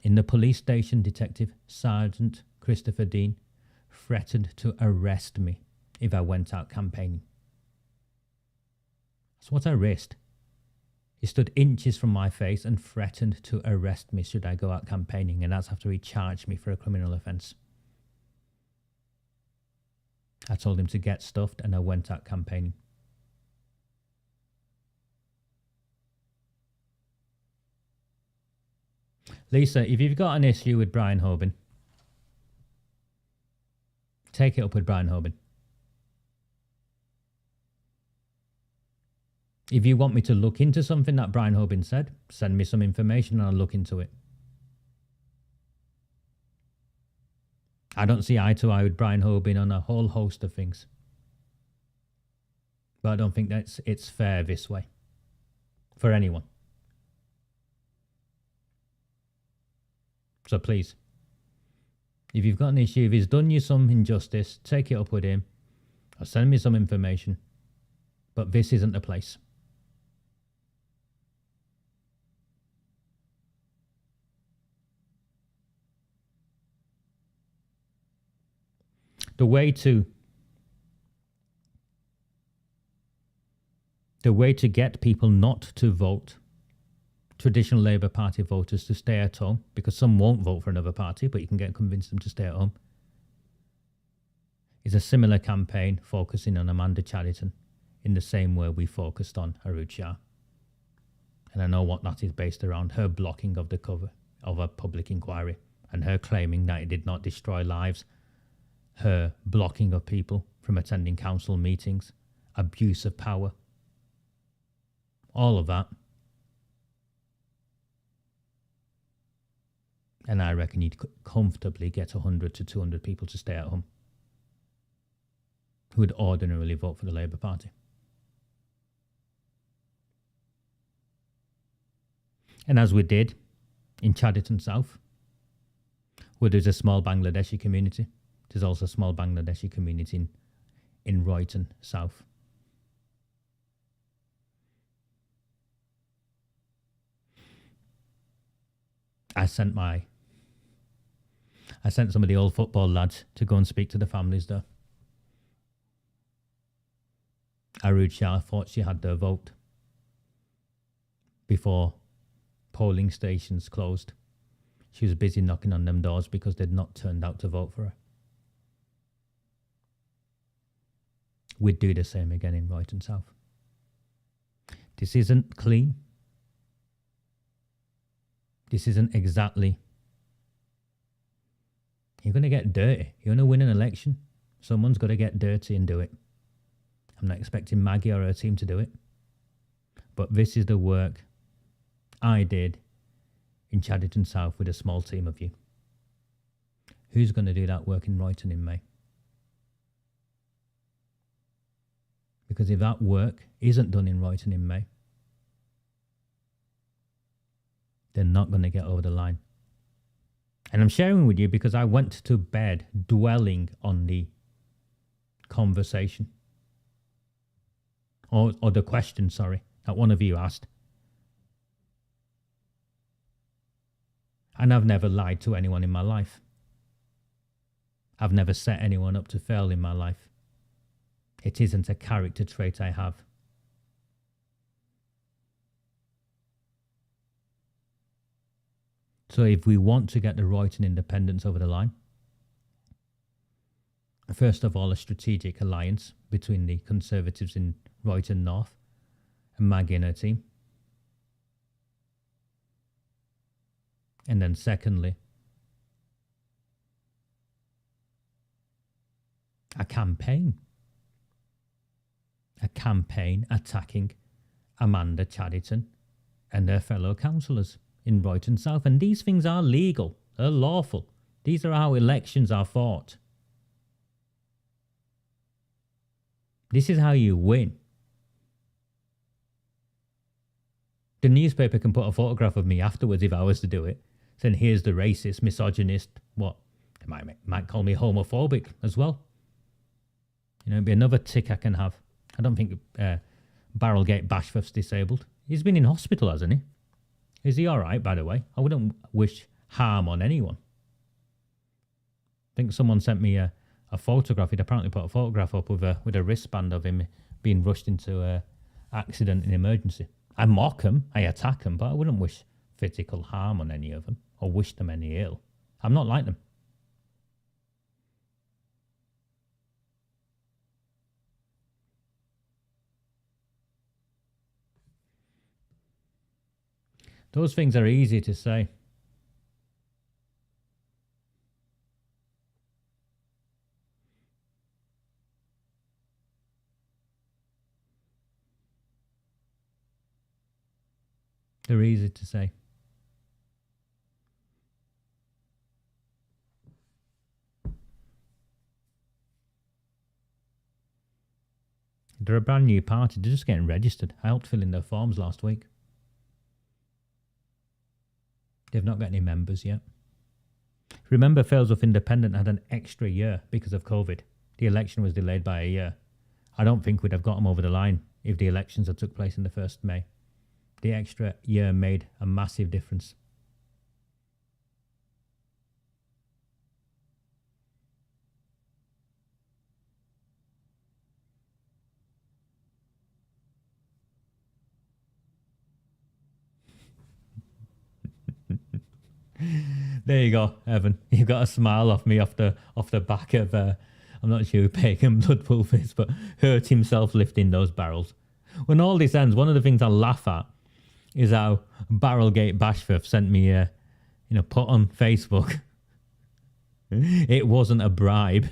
in the police station, Detective Sergeant Christopher Dean threatened to arrest me if I went out campaigning. That's what I risked. He stood inches from my face and threatened to arrest me should I go out campaigning, and that's after he charged me for a criminal offence. I told him to get stuffed and I went out campaigning. Lisa, if you've got an issue with Brian Hoban, take it up with Brian Hoban. If you want me to look into something that Brian Hoban said, send me some information and I'll look into it. I don't see eye to eye with Brian Hoban on a whole host of things. But I don't think it's fair this way for anyone. So please, if you've got an issue, if he's done you some injustice, take it up with him or send me some information. But this isn't the place. The way to get people not to vote, traditional Labour Party voters to stay at home, because some won't vote for another party, but you can convince them to stay at home, is a similar campaign focusing on Amanda Chadderton in the same way we focused on Arud Shah. And I know what that is based around: her blocking of the cover of a public inquiry and her claiming that it did not destroy lives, her blocking of people from attending council meetings, abuse of power, all of that. And I reckon you'd comfortably get 100 to 200 people to stay at home who would ordinarily vote for the Labour Party. And as we did in Chadderton South, Well, there's a small Bangladeshi community. There's also a small Bangladeshi community in Royton South. I sent some of the old football lads to go and speak to the families there. Arood Shah thought she had their vote before polling stations closed. She was busy knocking on them doors because they'd not turned out to vote for her. We'd do the same again in Royton South. This isn't clean. This isn't exactly. You're going to get dirty. You're going to win an election. Someone's got to get dirty and do it. I'm not expecting Maggie or her team to do it. But this is the work I did in Chadderton South with a small team of you. Who's going to do that work in Royton in May? Because if that work isn't done in Royton in May, they're not going to get over the line. And I'm sharing with you because I went to bed dwelling on the conversation. Or the question, sorry, that one of you asked. And I've never lied to anyone in my life. I've never set anyone up to fail in my life. It isn't a character trait I have. So if we want to get the Royton Independents over the line, first of all, a strategic alliance between the Conservatives in Royton North and Maggie and her team. And then secondly, a campaign attacking Amanda Chaddderton and her fellow councillors in Royton South. And these things are legal, they're lawful. These are how elections are fought. This is how you win. The newspaper can put a photograph of me afterwards if I was to do it, saying here's the racist, misogynist, what? They might call me homophobic as well. You know, it'd be another tick I can have. I don't think Barrelgate Bashforth's disabled. He's been in hospital, hasn't he? Is he all right, by the way? I wouldn't wish harm on anyone. I think someone sent me a photograph. He'd apparently put a photograph up with a wristband of him being rushed into an accident in emergency. I mock them, I attack them, but I wouldn't wish physical harm on any of them or wish them any ill. I'm not like them. Those things are easy to say. They're easy to say. They're a brand new party. They're just getting registered. I helped fill in their forms last week. They've not got any members yet. Remember, Failsworth Independent had an extra year because of COVID. The election was delayed by a year. I don't think we'd have got them over the line if the elections had took place in the 1st May. The extra year made a massive difference. There you go, Evan. You got a smile off me off the back of I'm not sure who Pagan Bloodwolf is, but hurt himself lifting those barrels. When all this ends, one of the things I laugh at is how Barrelgate Bashforth sent me a put on Facebook. It wasn't a bribe.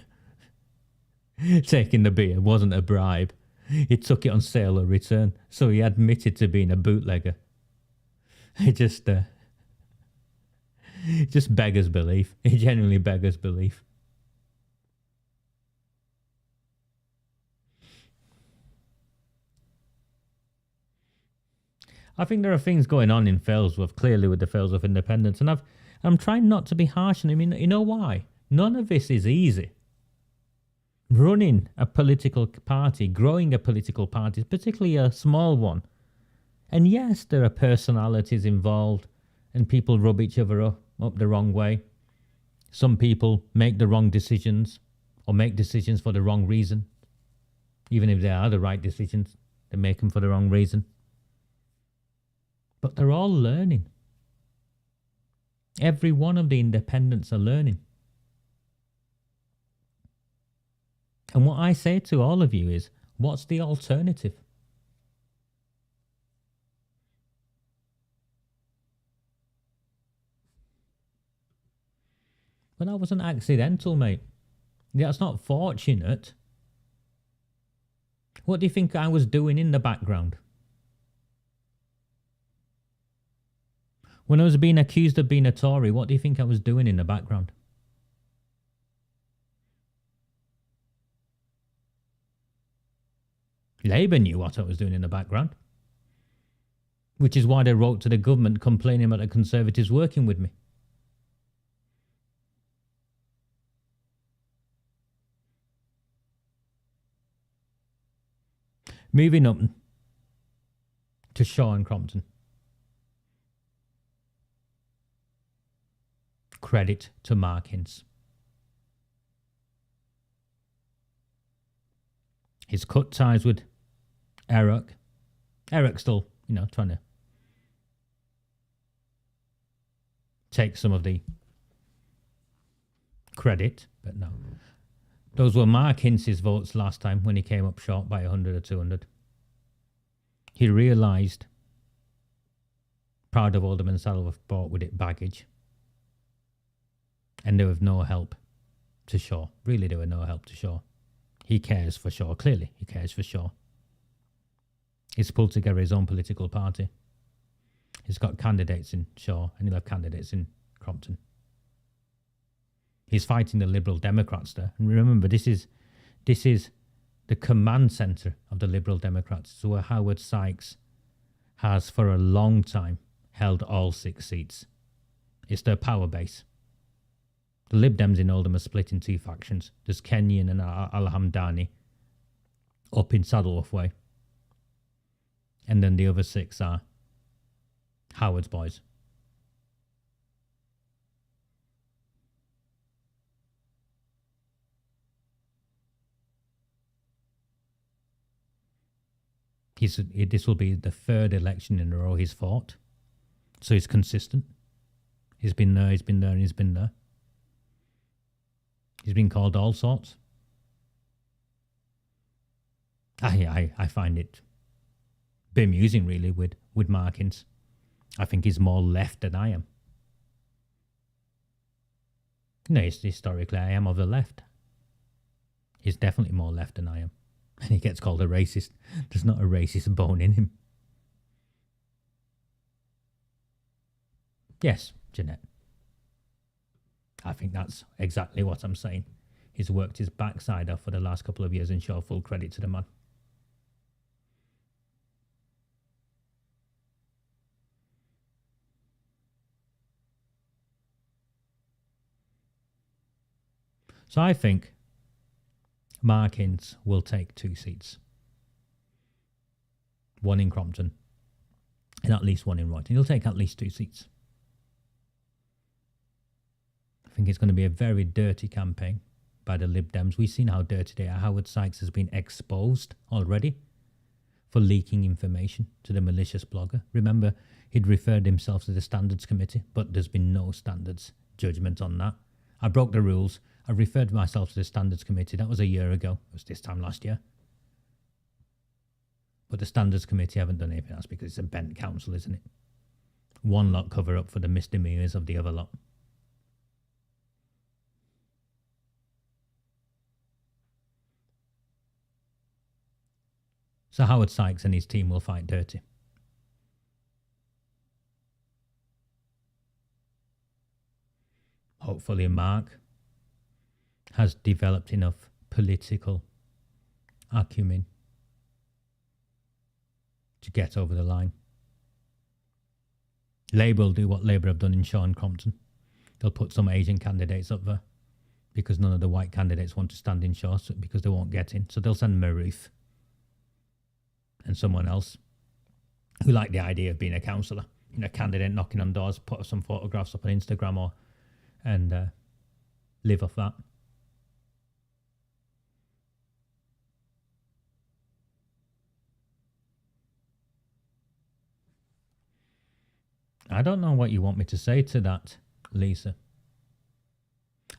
Taking the beer wasn't a bribe. He took it on sale or return, so he admitted to being a bootlegger. It just beggars belief. It genuinely beggars belief. I think there are things going on in Failsworth, clearly with the Failsworth Independents, and I've I'm trying not to be harsh on him. You know why? None of this is easy. Running a political party, growing a political party, particularly a small one. And yes, there are personalities involved and people rub each other up the wrong way. Some people make the wrong decisions or make decisions for the wrong reason. Even if they are the right decisions, they make them for the wrong reason. But they're all learning. Every one of the independents are learning. And what I say to all of you is, what's the alternative? But that wasn't accidental, mate. That's not fortunate. What do you think I was doing in the background? When I was being accused of being a Tory, what do you think I was doing in the background? Labour knew what I was doing in the background, which is why they wrote to the government complaining about the Conservatives working with me. Moving up to Shaw and Crompton. Credit to Mark Ince. He's cut ties with Eric. Eric's still, trying to take some of the credit, but no. Those were Mark Ince's votes last time when he came up short by 100 or 200. He realised proud of Oldham and Saddleworth brought with it baggage. And there was no help to Shaw. Really, there was no help to Shaw. He cares for Shaw. Clearly, he cares for Shaw. He's pulled together his own political party. He's got candidates in Shaw and he'll have candidates in Crompton. He's fighting the Liberal Democrats there. And remember, this is the command centre of the Liberal Democrats. So where Howard Sykes has for a long time held all 6 seats. It's their power base. The Lib Dems in Oldham are split in 2 factions. There's Kenyon and Al-Hamdani up in Saddleworth Way. And then the other 6 are Howard's boys. This will be the 3rd election in a row he's fought. So he's consistent. He's been there, he's been there, and he's been there. He's been called all sorts. I find it bemusing, really, with Mark Ince. I think he's more left than I am. Historically, I am of the left. He's definitely more left than I am. And he gets called a racist. There's not a racist bone in him. Yes, Jeanette. I think that's exactly what I'm saying. He's worked his backside off for the last couple of years and show full credit to the man. So I think Mark Ince will take 2 seats. 1 in Crompton and at least 1 in Royton. He'll take at least 2 seats. I think it's going to be a very dirty campaign by the Lib Dems. We've seen how dirty they are. Howard Sykes has been exposed already for leaking information to the malicious blogger. Remember, he'd referred himself to the Standards Committee, but there's been no standards judgment on that. I broke the rules. I referred myself to the Standards Committee. That was a year ago. It was this time last year. But the Standards Committee haven't done anything else because it's a bent council, isn't it? One lot cover up for the misdemeanours of the other lot. So Howard Sykes and his team will fight dirty. Hopefully Mark has developed enough political acumen to get over the line. Labour will do what Labour have done in Shaw and Crompton. They'll put some Asian candidates up there because none of the white candidates want to stand in shorts because they won't get in. So they'll send Maroof and someone else who like the idea of being a councillor, a candidate knocking on doors, put some photographs up on Instagram and live off that. I don't know what you want me to say to that, Lisa.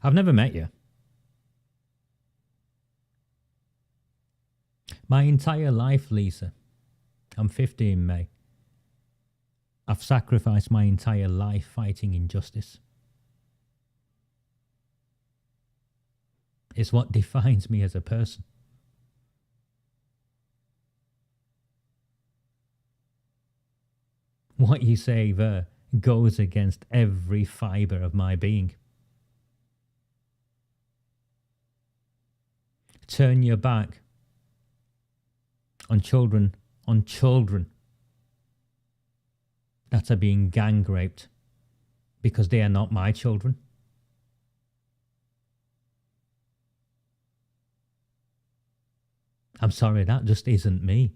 I've never met you. My entire life, Lisa. I'm 50 in May. I've sacrificed my entire life fighting injustice. It's what defines me as a person. What you say there goes against every fibre of my being. Turn your back on children that are being gang raped because they are not my children. I'm sorry, that just isn't me.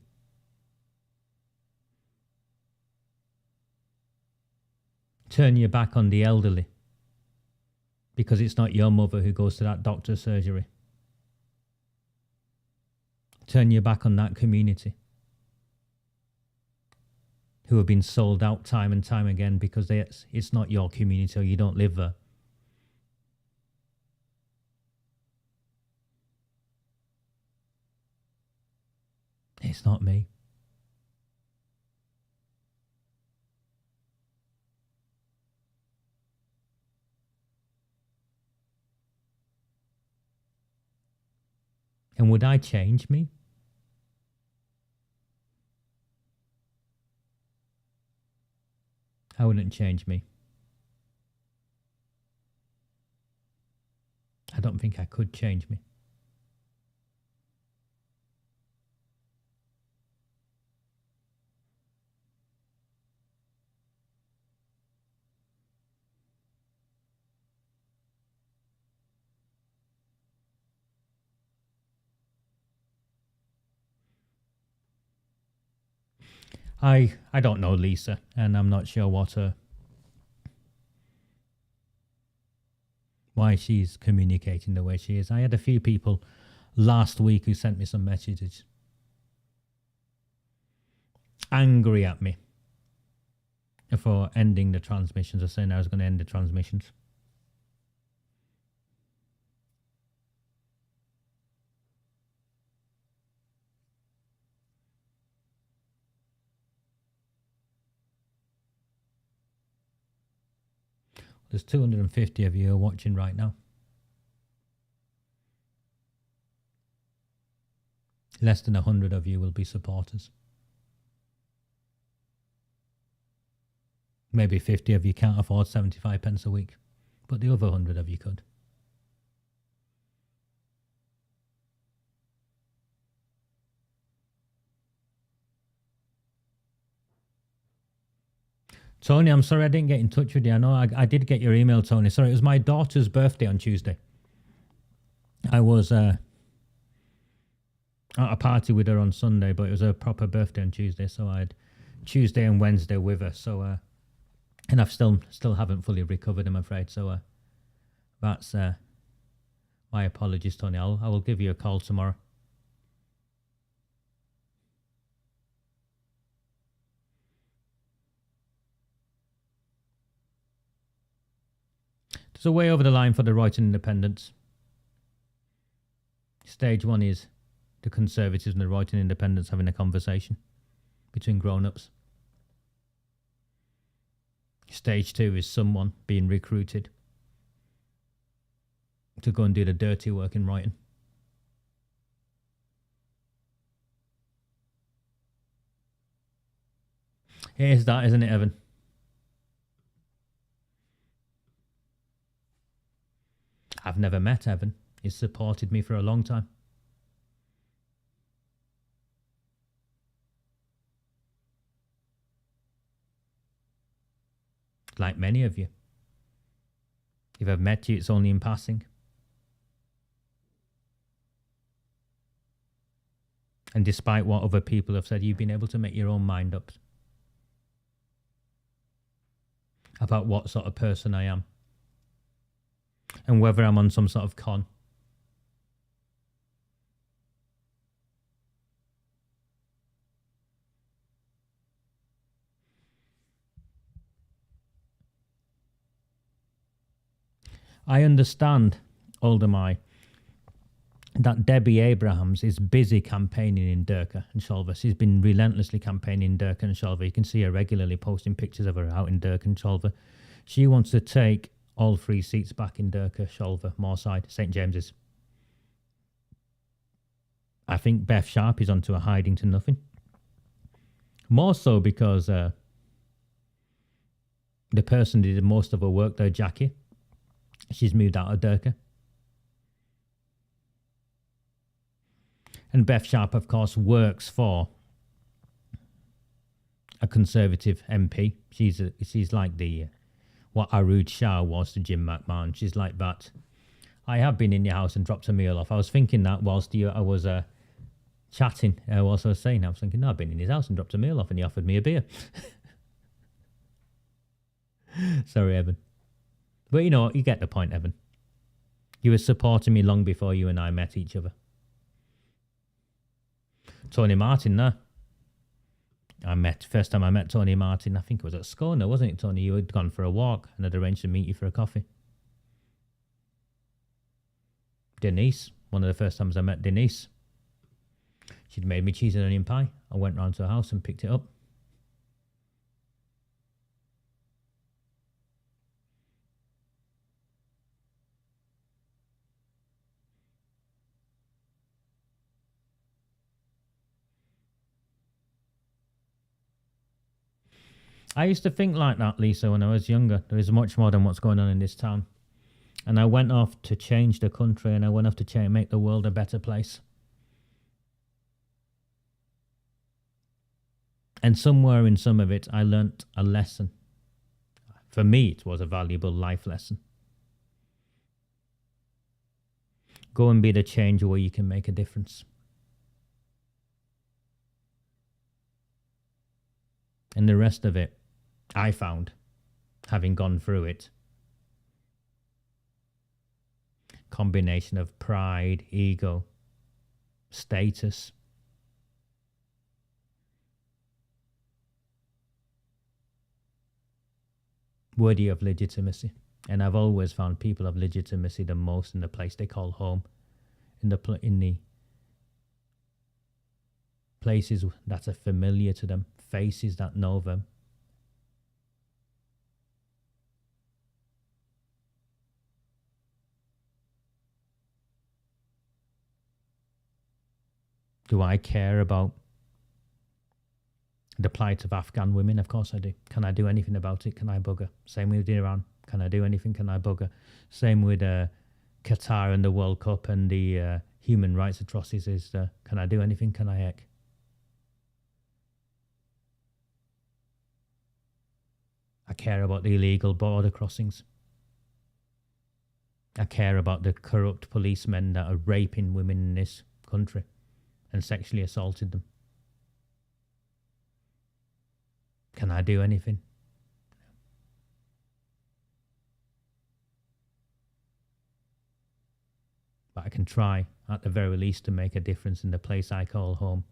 Turn your back on the elderly because it's not your mother who goes to that doctor's surgery. Turn your back on that community who have been sold out time and time again because it's not your community or you don't live there. It's not me. And would I change me? I wouldn't change me. I don't think I could change me. I don't know Lisa, and I'm not sure why she's communicating the way she is. I had a few people last week who sent me some messages angry at me for ending the transmissions or saying I was going to end the transmissions. There's 250 of you watching right now. Less than 100 of you will be supporters. Maybe 50 of you can't afford 75 pence a week, but the other 100 of you could. Tony, I'm sorry I didn't get in touch with you. I know I did get your email, Tony. Sorry, it was my daughter's birthday on Tuesday. I was at a party with her on Sunday, but it was her proper birthday on Tuesday, so I had Tuesday and Wednesday with her. So, and I've still haven't fully recovered, I'm afraid. So that's my apologies, Tony. I will give you a call tomorrow. So way over the line for the Royton Independents. Stage 1 is the Conservatives and the Royton Independents having a conversation between grown-ups. Stage 2 is someone being recruited to go and do the dirty work in Royton. It is that, isn't it, Evan? I've never met Evan. He's supported me for a long time. Like many of you. If I've met you, it's only in passing. And despite what other people have said, you've been able to make your own mind up about what sort of person I am and whether I'm on some sort of con. I understand, Oldham, that Debbie Abrahams is busy campaigning in Durka and Sholva. She's been relentlessly campaigning in Durka and Sholva. You can see her regularly posting pictures of her out in Durka and Sholva. She wants to take all 3 seats back in Durka, Sholva, Moorside, St James's. I think Beth Sharp is onto a hiding to nothing. More so because the person who did most of her work there, Jackie, she's moved out of Durka. And Beth Sharp, of course, works for a Conservative MP. She's like the what Arood Shah was to Jim McMahon. She's like that. I have been in your house and dropped a meal off. I was thinking that whilst I was chatting, whilst I was saying, I was thinking, no, I've been in his house and dropped a meal off and he offered me a beer. Sorry, Evan. But you know, you get the point, Evan. You were supporting me long before you and I met each other. Tony Martin, there. First time I met Tony Martin, I think it was at Skåne, wasn't it, Tony? You had gone for a walk and I'd arranged to meet you for a coffee. Denise, one of the first times I met Denise. She'd made me cheese and onion pie. I went round to her house and picked it up. I used to think like that, Lisa, when I was younger. There is much more than what's going on in this town. And I went off to change the country and I went off to make the world a better place. And somewhere in some of it, I learnt a lesson. For me, it was a valuable life lesson. Go and be the change where you can make a difference. And the rest of it, I found, having gone through it, combination of pride, ego, status, worthy of legitimacy. And I've always found people of legitimacy the most in the place they call home, in the places that are familiar to them, faces that know them. Do I care about the plight of Afghan women? Of course I do. Can I do anything about it? Can I bugger? Same with Iran. Can I do anything? Can I bugger? Same with Qatar and the World Cup and the human rights atrocities. Can I do anything? Can I heck? I care about the illegal border crossings. I care about the corrupt policemen that are raping women in this country and sexually assaulted them. Can I do anything? But I can try, at the very least, to make a difference in the place I call home,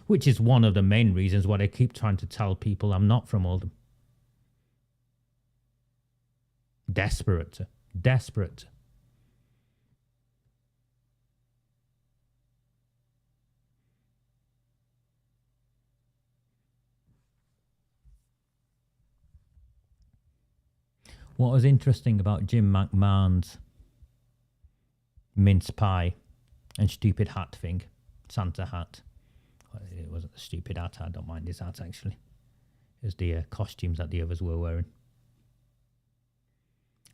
which is one of the main reasons why I keep trying to tell people I'm not from Oldham. Desperate. What was interesting about Jim McMahon's mince pie and stupid hat thing, Santa hat. Well, it wasn't a stupid hat, I don't mind his hat actually. It was the costumes that the others were wearing.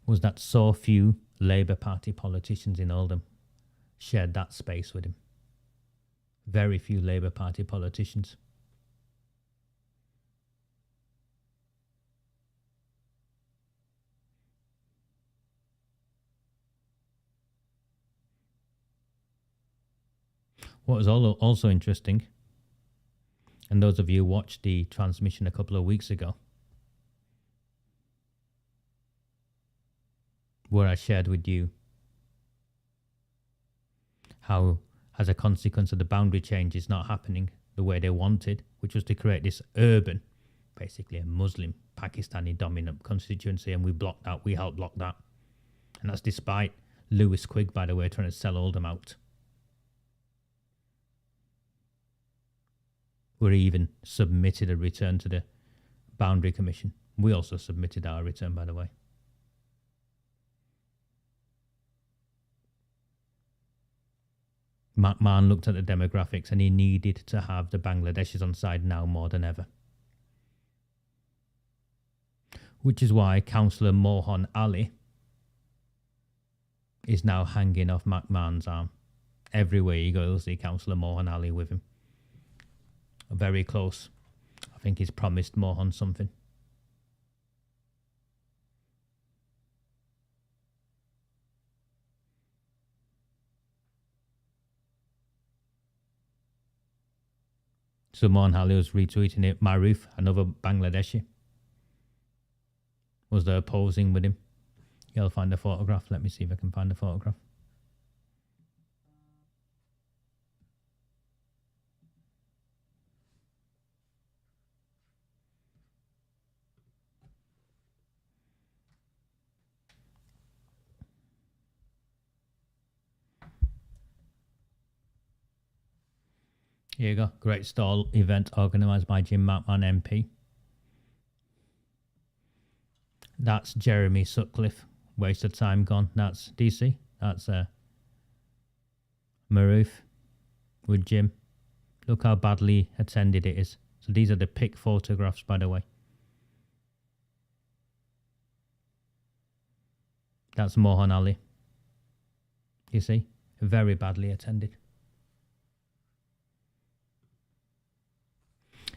Was that so few Labour Party politicians in Oldham shared that space with him. Very few Labour Party politicians. What was also interesting, and those of you who watched the transmission a couple of weeks ago, where I shared with you how, as a consequence of the boundary changes not happening the way they wanted, which was to create this urban, basically a Muslim Pakistani dominant constituency, and we helped block that. And that's despite Lewis Quigg, by the way, trying to sell Oldham out. We even submitted a return to the Boundary Commission. We also submitted our return, by the way. McMahon looked at the demographics and he needed to have the Bangladeshis on side now more than ever. Which is why Councillor Mohan Ali is now hanging off McMahon's arm. Everywhere he goes, see Councillor Mohan Ali with him. Very close. I think he's promised Mohan something. So Mohan Ali was retweeting it. Maruf, another Bangladeshi, was there posing with him. You'll find a photograph. Let me see if I can find a photograph. Here you go. Great stall event organised by JIM McMAHON MP. That's Jeremy Sutcliffe. Waste of time gone. That's DC. That's Maruf with Jim. Look how badly attended it is. So these are the pick photographs, by the way. That's Mohan Ali. You see? Very badly attended.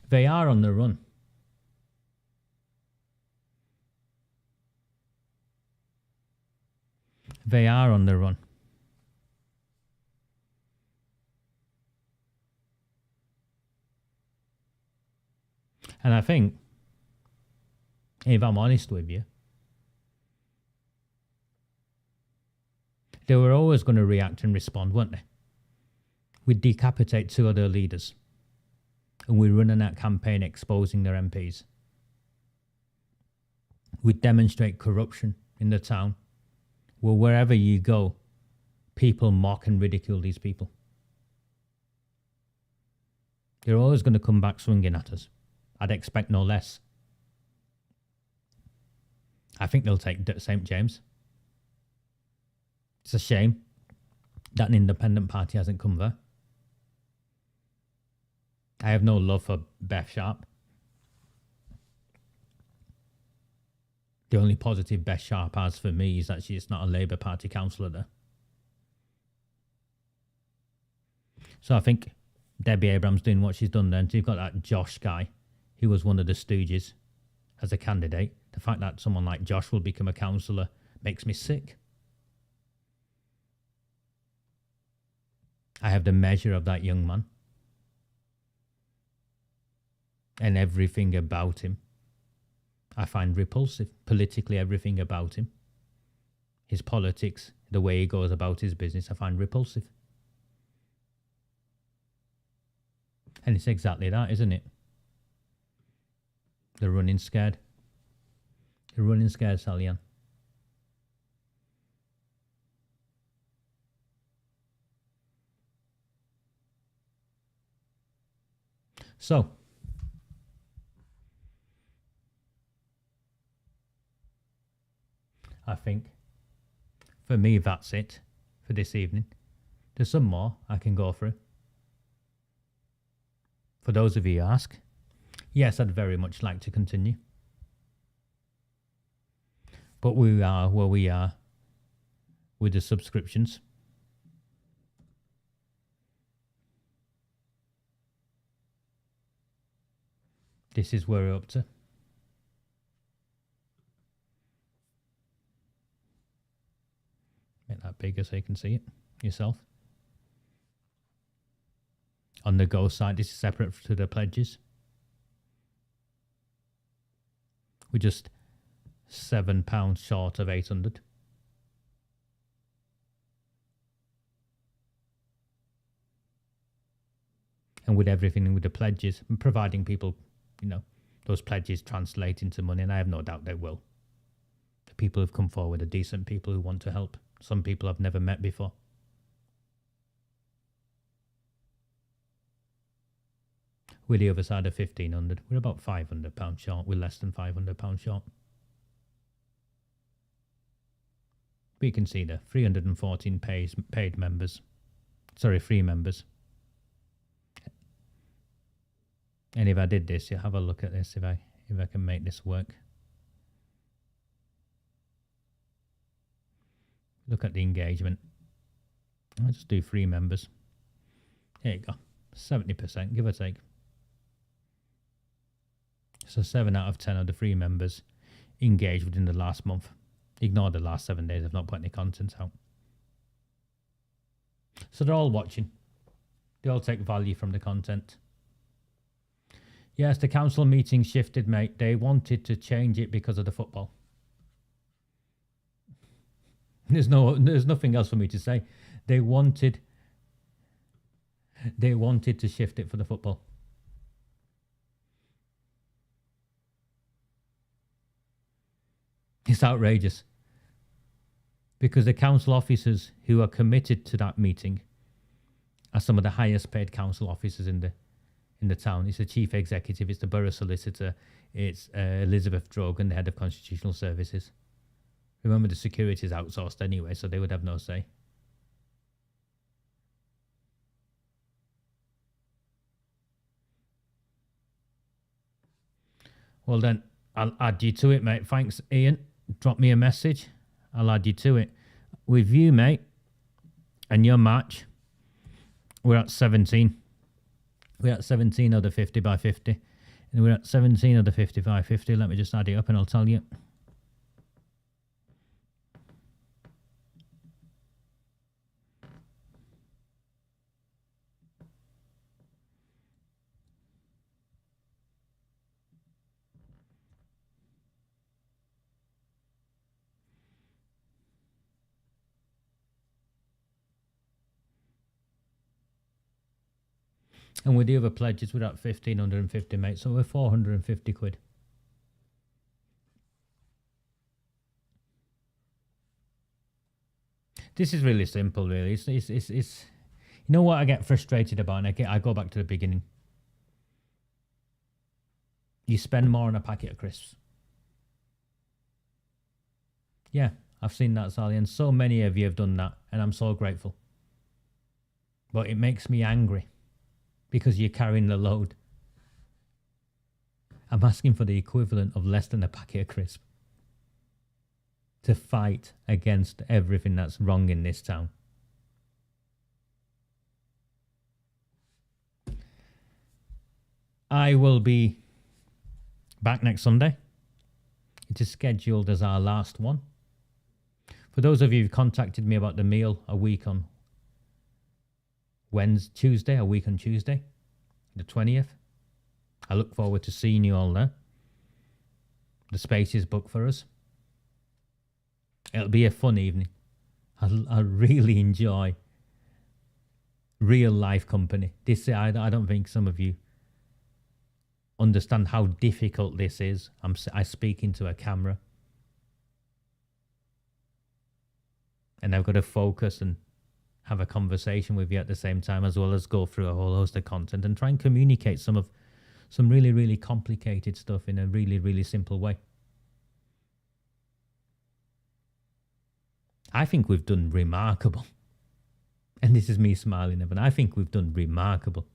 They are on the run. They are on the run. And I think, if I'm honest with you, they were always going to react and respond, weren't they? We'd decapitate 2 other leaders. And we're running that campaign exposing their MPs. We demonstrate corruption in the town. Well, wherever you go, people mock and ridicule these people. They're always going to come back swinging at us. I'd expect no less. I think they'll take St. James. It's a shame that an independent party hasn't come there. I have no love for Beth Sharp. The only positive Beth Sharp has for me is that she's not a Labour Party councillor there. So I think Debbie Abrams doing what she's done then. So you've got that Josh guy who was one of the stooges as a candidate. The fact that someone like Josh will become a councillor makes me sick. I have the measure of that young man. And everything about him I find repulsive. Politically, everything about him. His politics, the way he goes about his business, I find repulsive. And it's exactly that, isn't it? They're running scared. They're running scared, Salian. So, I think for me that's it for this evening. There's some more I can go through. For those of you who ask, yes, I'd very much like to continue. But we are where we are with the subscriptions. This is where we're up to. Make that bigger so you can see it yourself. on the Go side. This is separate to the pledges. We're just £7 short of 800. And with everything with the pledges, providing people, those pledges translate into money, and I have no doubt they will. The people who've come forward are decent people who want to help. Some people I've never met before. We're the other side of 1,500. We're about £500 short. We're less than £500 short. But you can see there, 314 paid members. Sorry, free members. And if I did this, you have a look at this, if I can make this work. Look at the engagement. I'll just do free members. There you go. 70%, give or take. So 7 out of 10 of the free members engaged within the last month. Ignore the last 7 days. I've not put any content out. So they're all watching. They all take value from the content. Yes, the council meeting shifted, mate. They wanted to change it because of the football. There's nothing else for me to say. They wanted to shift it for the football. It's outrageous. Because the council officers who are committed to that meeting are some of the highest paid council officers in the town. It's the chief executive, it's the borough solicitor, it's Elizabeth Drogan, the head of constitutional services. Remember, the security is outsourced anyway, so they would have no say. Well then, I'll add you to it, mate. Thanks, Ian. Drop me a message. I'll add you to it. With you, mate, and your match, we're at 17. We're at 17 of the 50 by 50. And we're at 17 of the 50 by 50. Let me just add it up and I'll tell you. And with the other pledges, we're at 1,550, mate. So we're 450 quid. This is really simple, really. It's you know what I get frustrated about? And I go back to the beginning. You spend more on a packet of crisps. Yeah, I've seen that, Sally, and so many of you have done that, and I'm so grateful. But it makes me angry. Because you're carrying the load. I'm asking for the equivalent of less than a packet of crisp to fight against everything that's wrong in this town. I will be back next Sunday. It is scheduled as our last one. For those of you who contacted me about the meal a week on Tuesday, the 20th. I look forward to seeing you all there. The space is booked for us. It'll be a fun evening. I really enjoy real life company. I don't think some of you understand how difficult this is. I speak into a camera. And I've got to focus and have a conversation with you at the same time, as well as go through a whole host of content and try and communicate some really, really complicated stuff in a really, really simple way. I think we've done remarkable. And this is me smiling, but I think we've done remarkable.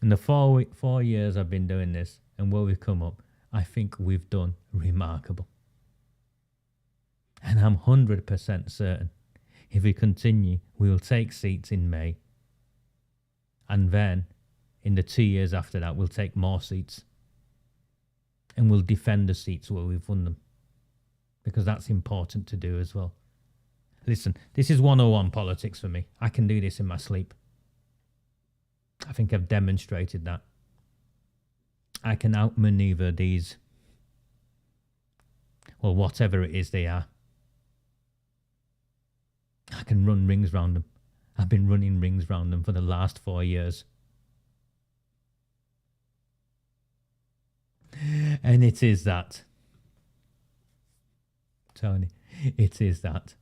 In the 4 years I've been doing this and where we've come up, I think we've done remarkable. And I'm 100% certain if we continue, we will take seats in May. And then, in the 2 years after that, we'll take more seats. And we'll defend the seats where we've won them. Because that's important to do as well. Listen, this is 101 politics for me. I can do this in my sleep. I think I've demonstrated that. I can outmaneuver these, well, whatever it is they are. I can run rings round them. I've been running rings round them for the last 4 years. And it is that. Tony, it is that.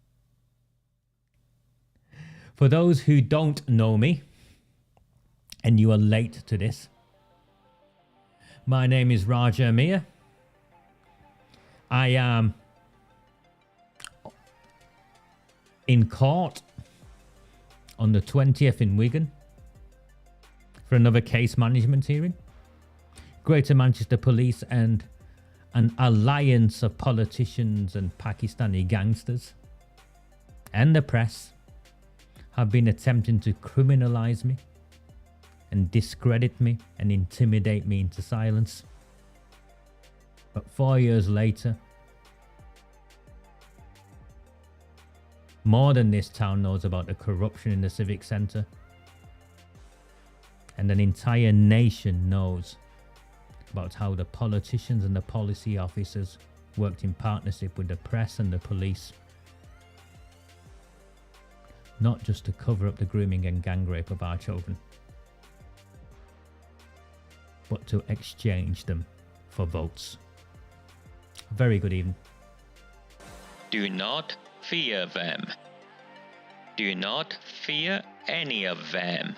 For those who don't know me, and you are late to this, my name is Raja Mir. I am in court on the 20th in Wigan for another case management hearing. Greater Manchester Police and an alliance of politicians and Pakistani gangsters and the press have been attempting to criminalise me and discredit me and intimidate me into silence. But 4 years later, more than this town knows about the corruption in the Civic Centre. And an entire nation knows about how the politicians and the policy officers worked in partnership with the press and the police. Not just to cover up the grooming and gang rape of our children, but to exchange them for votes. Very good evening. Do not fear them. Do not fear any of them.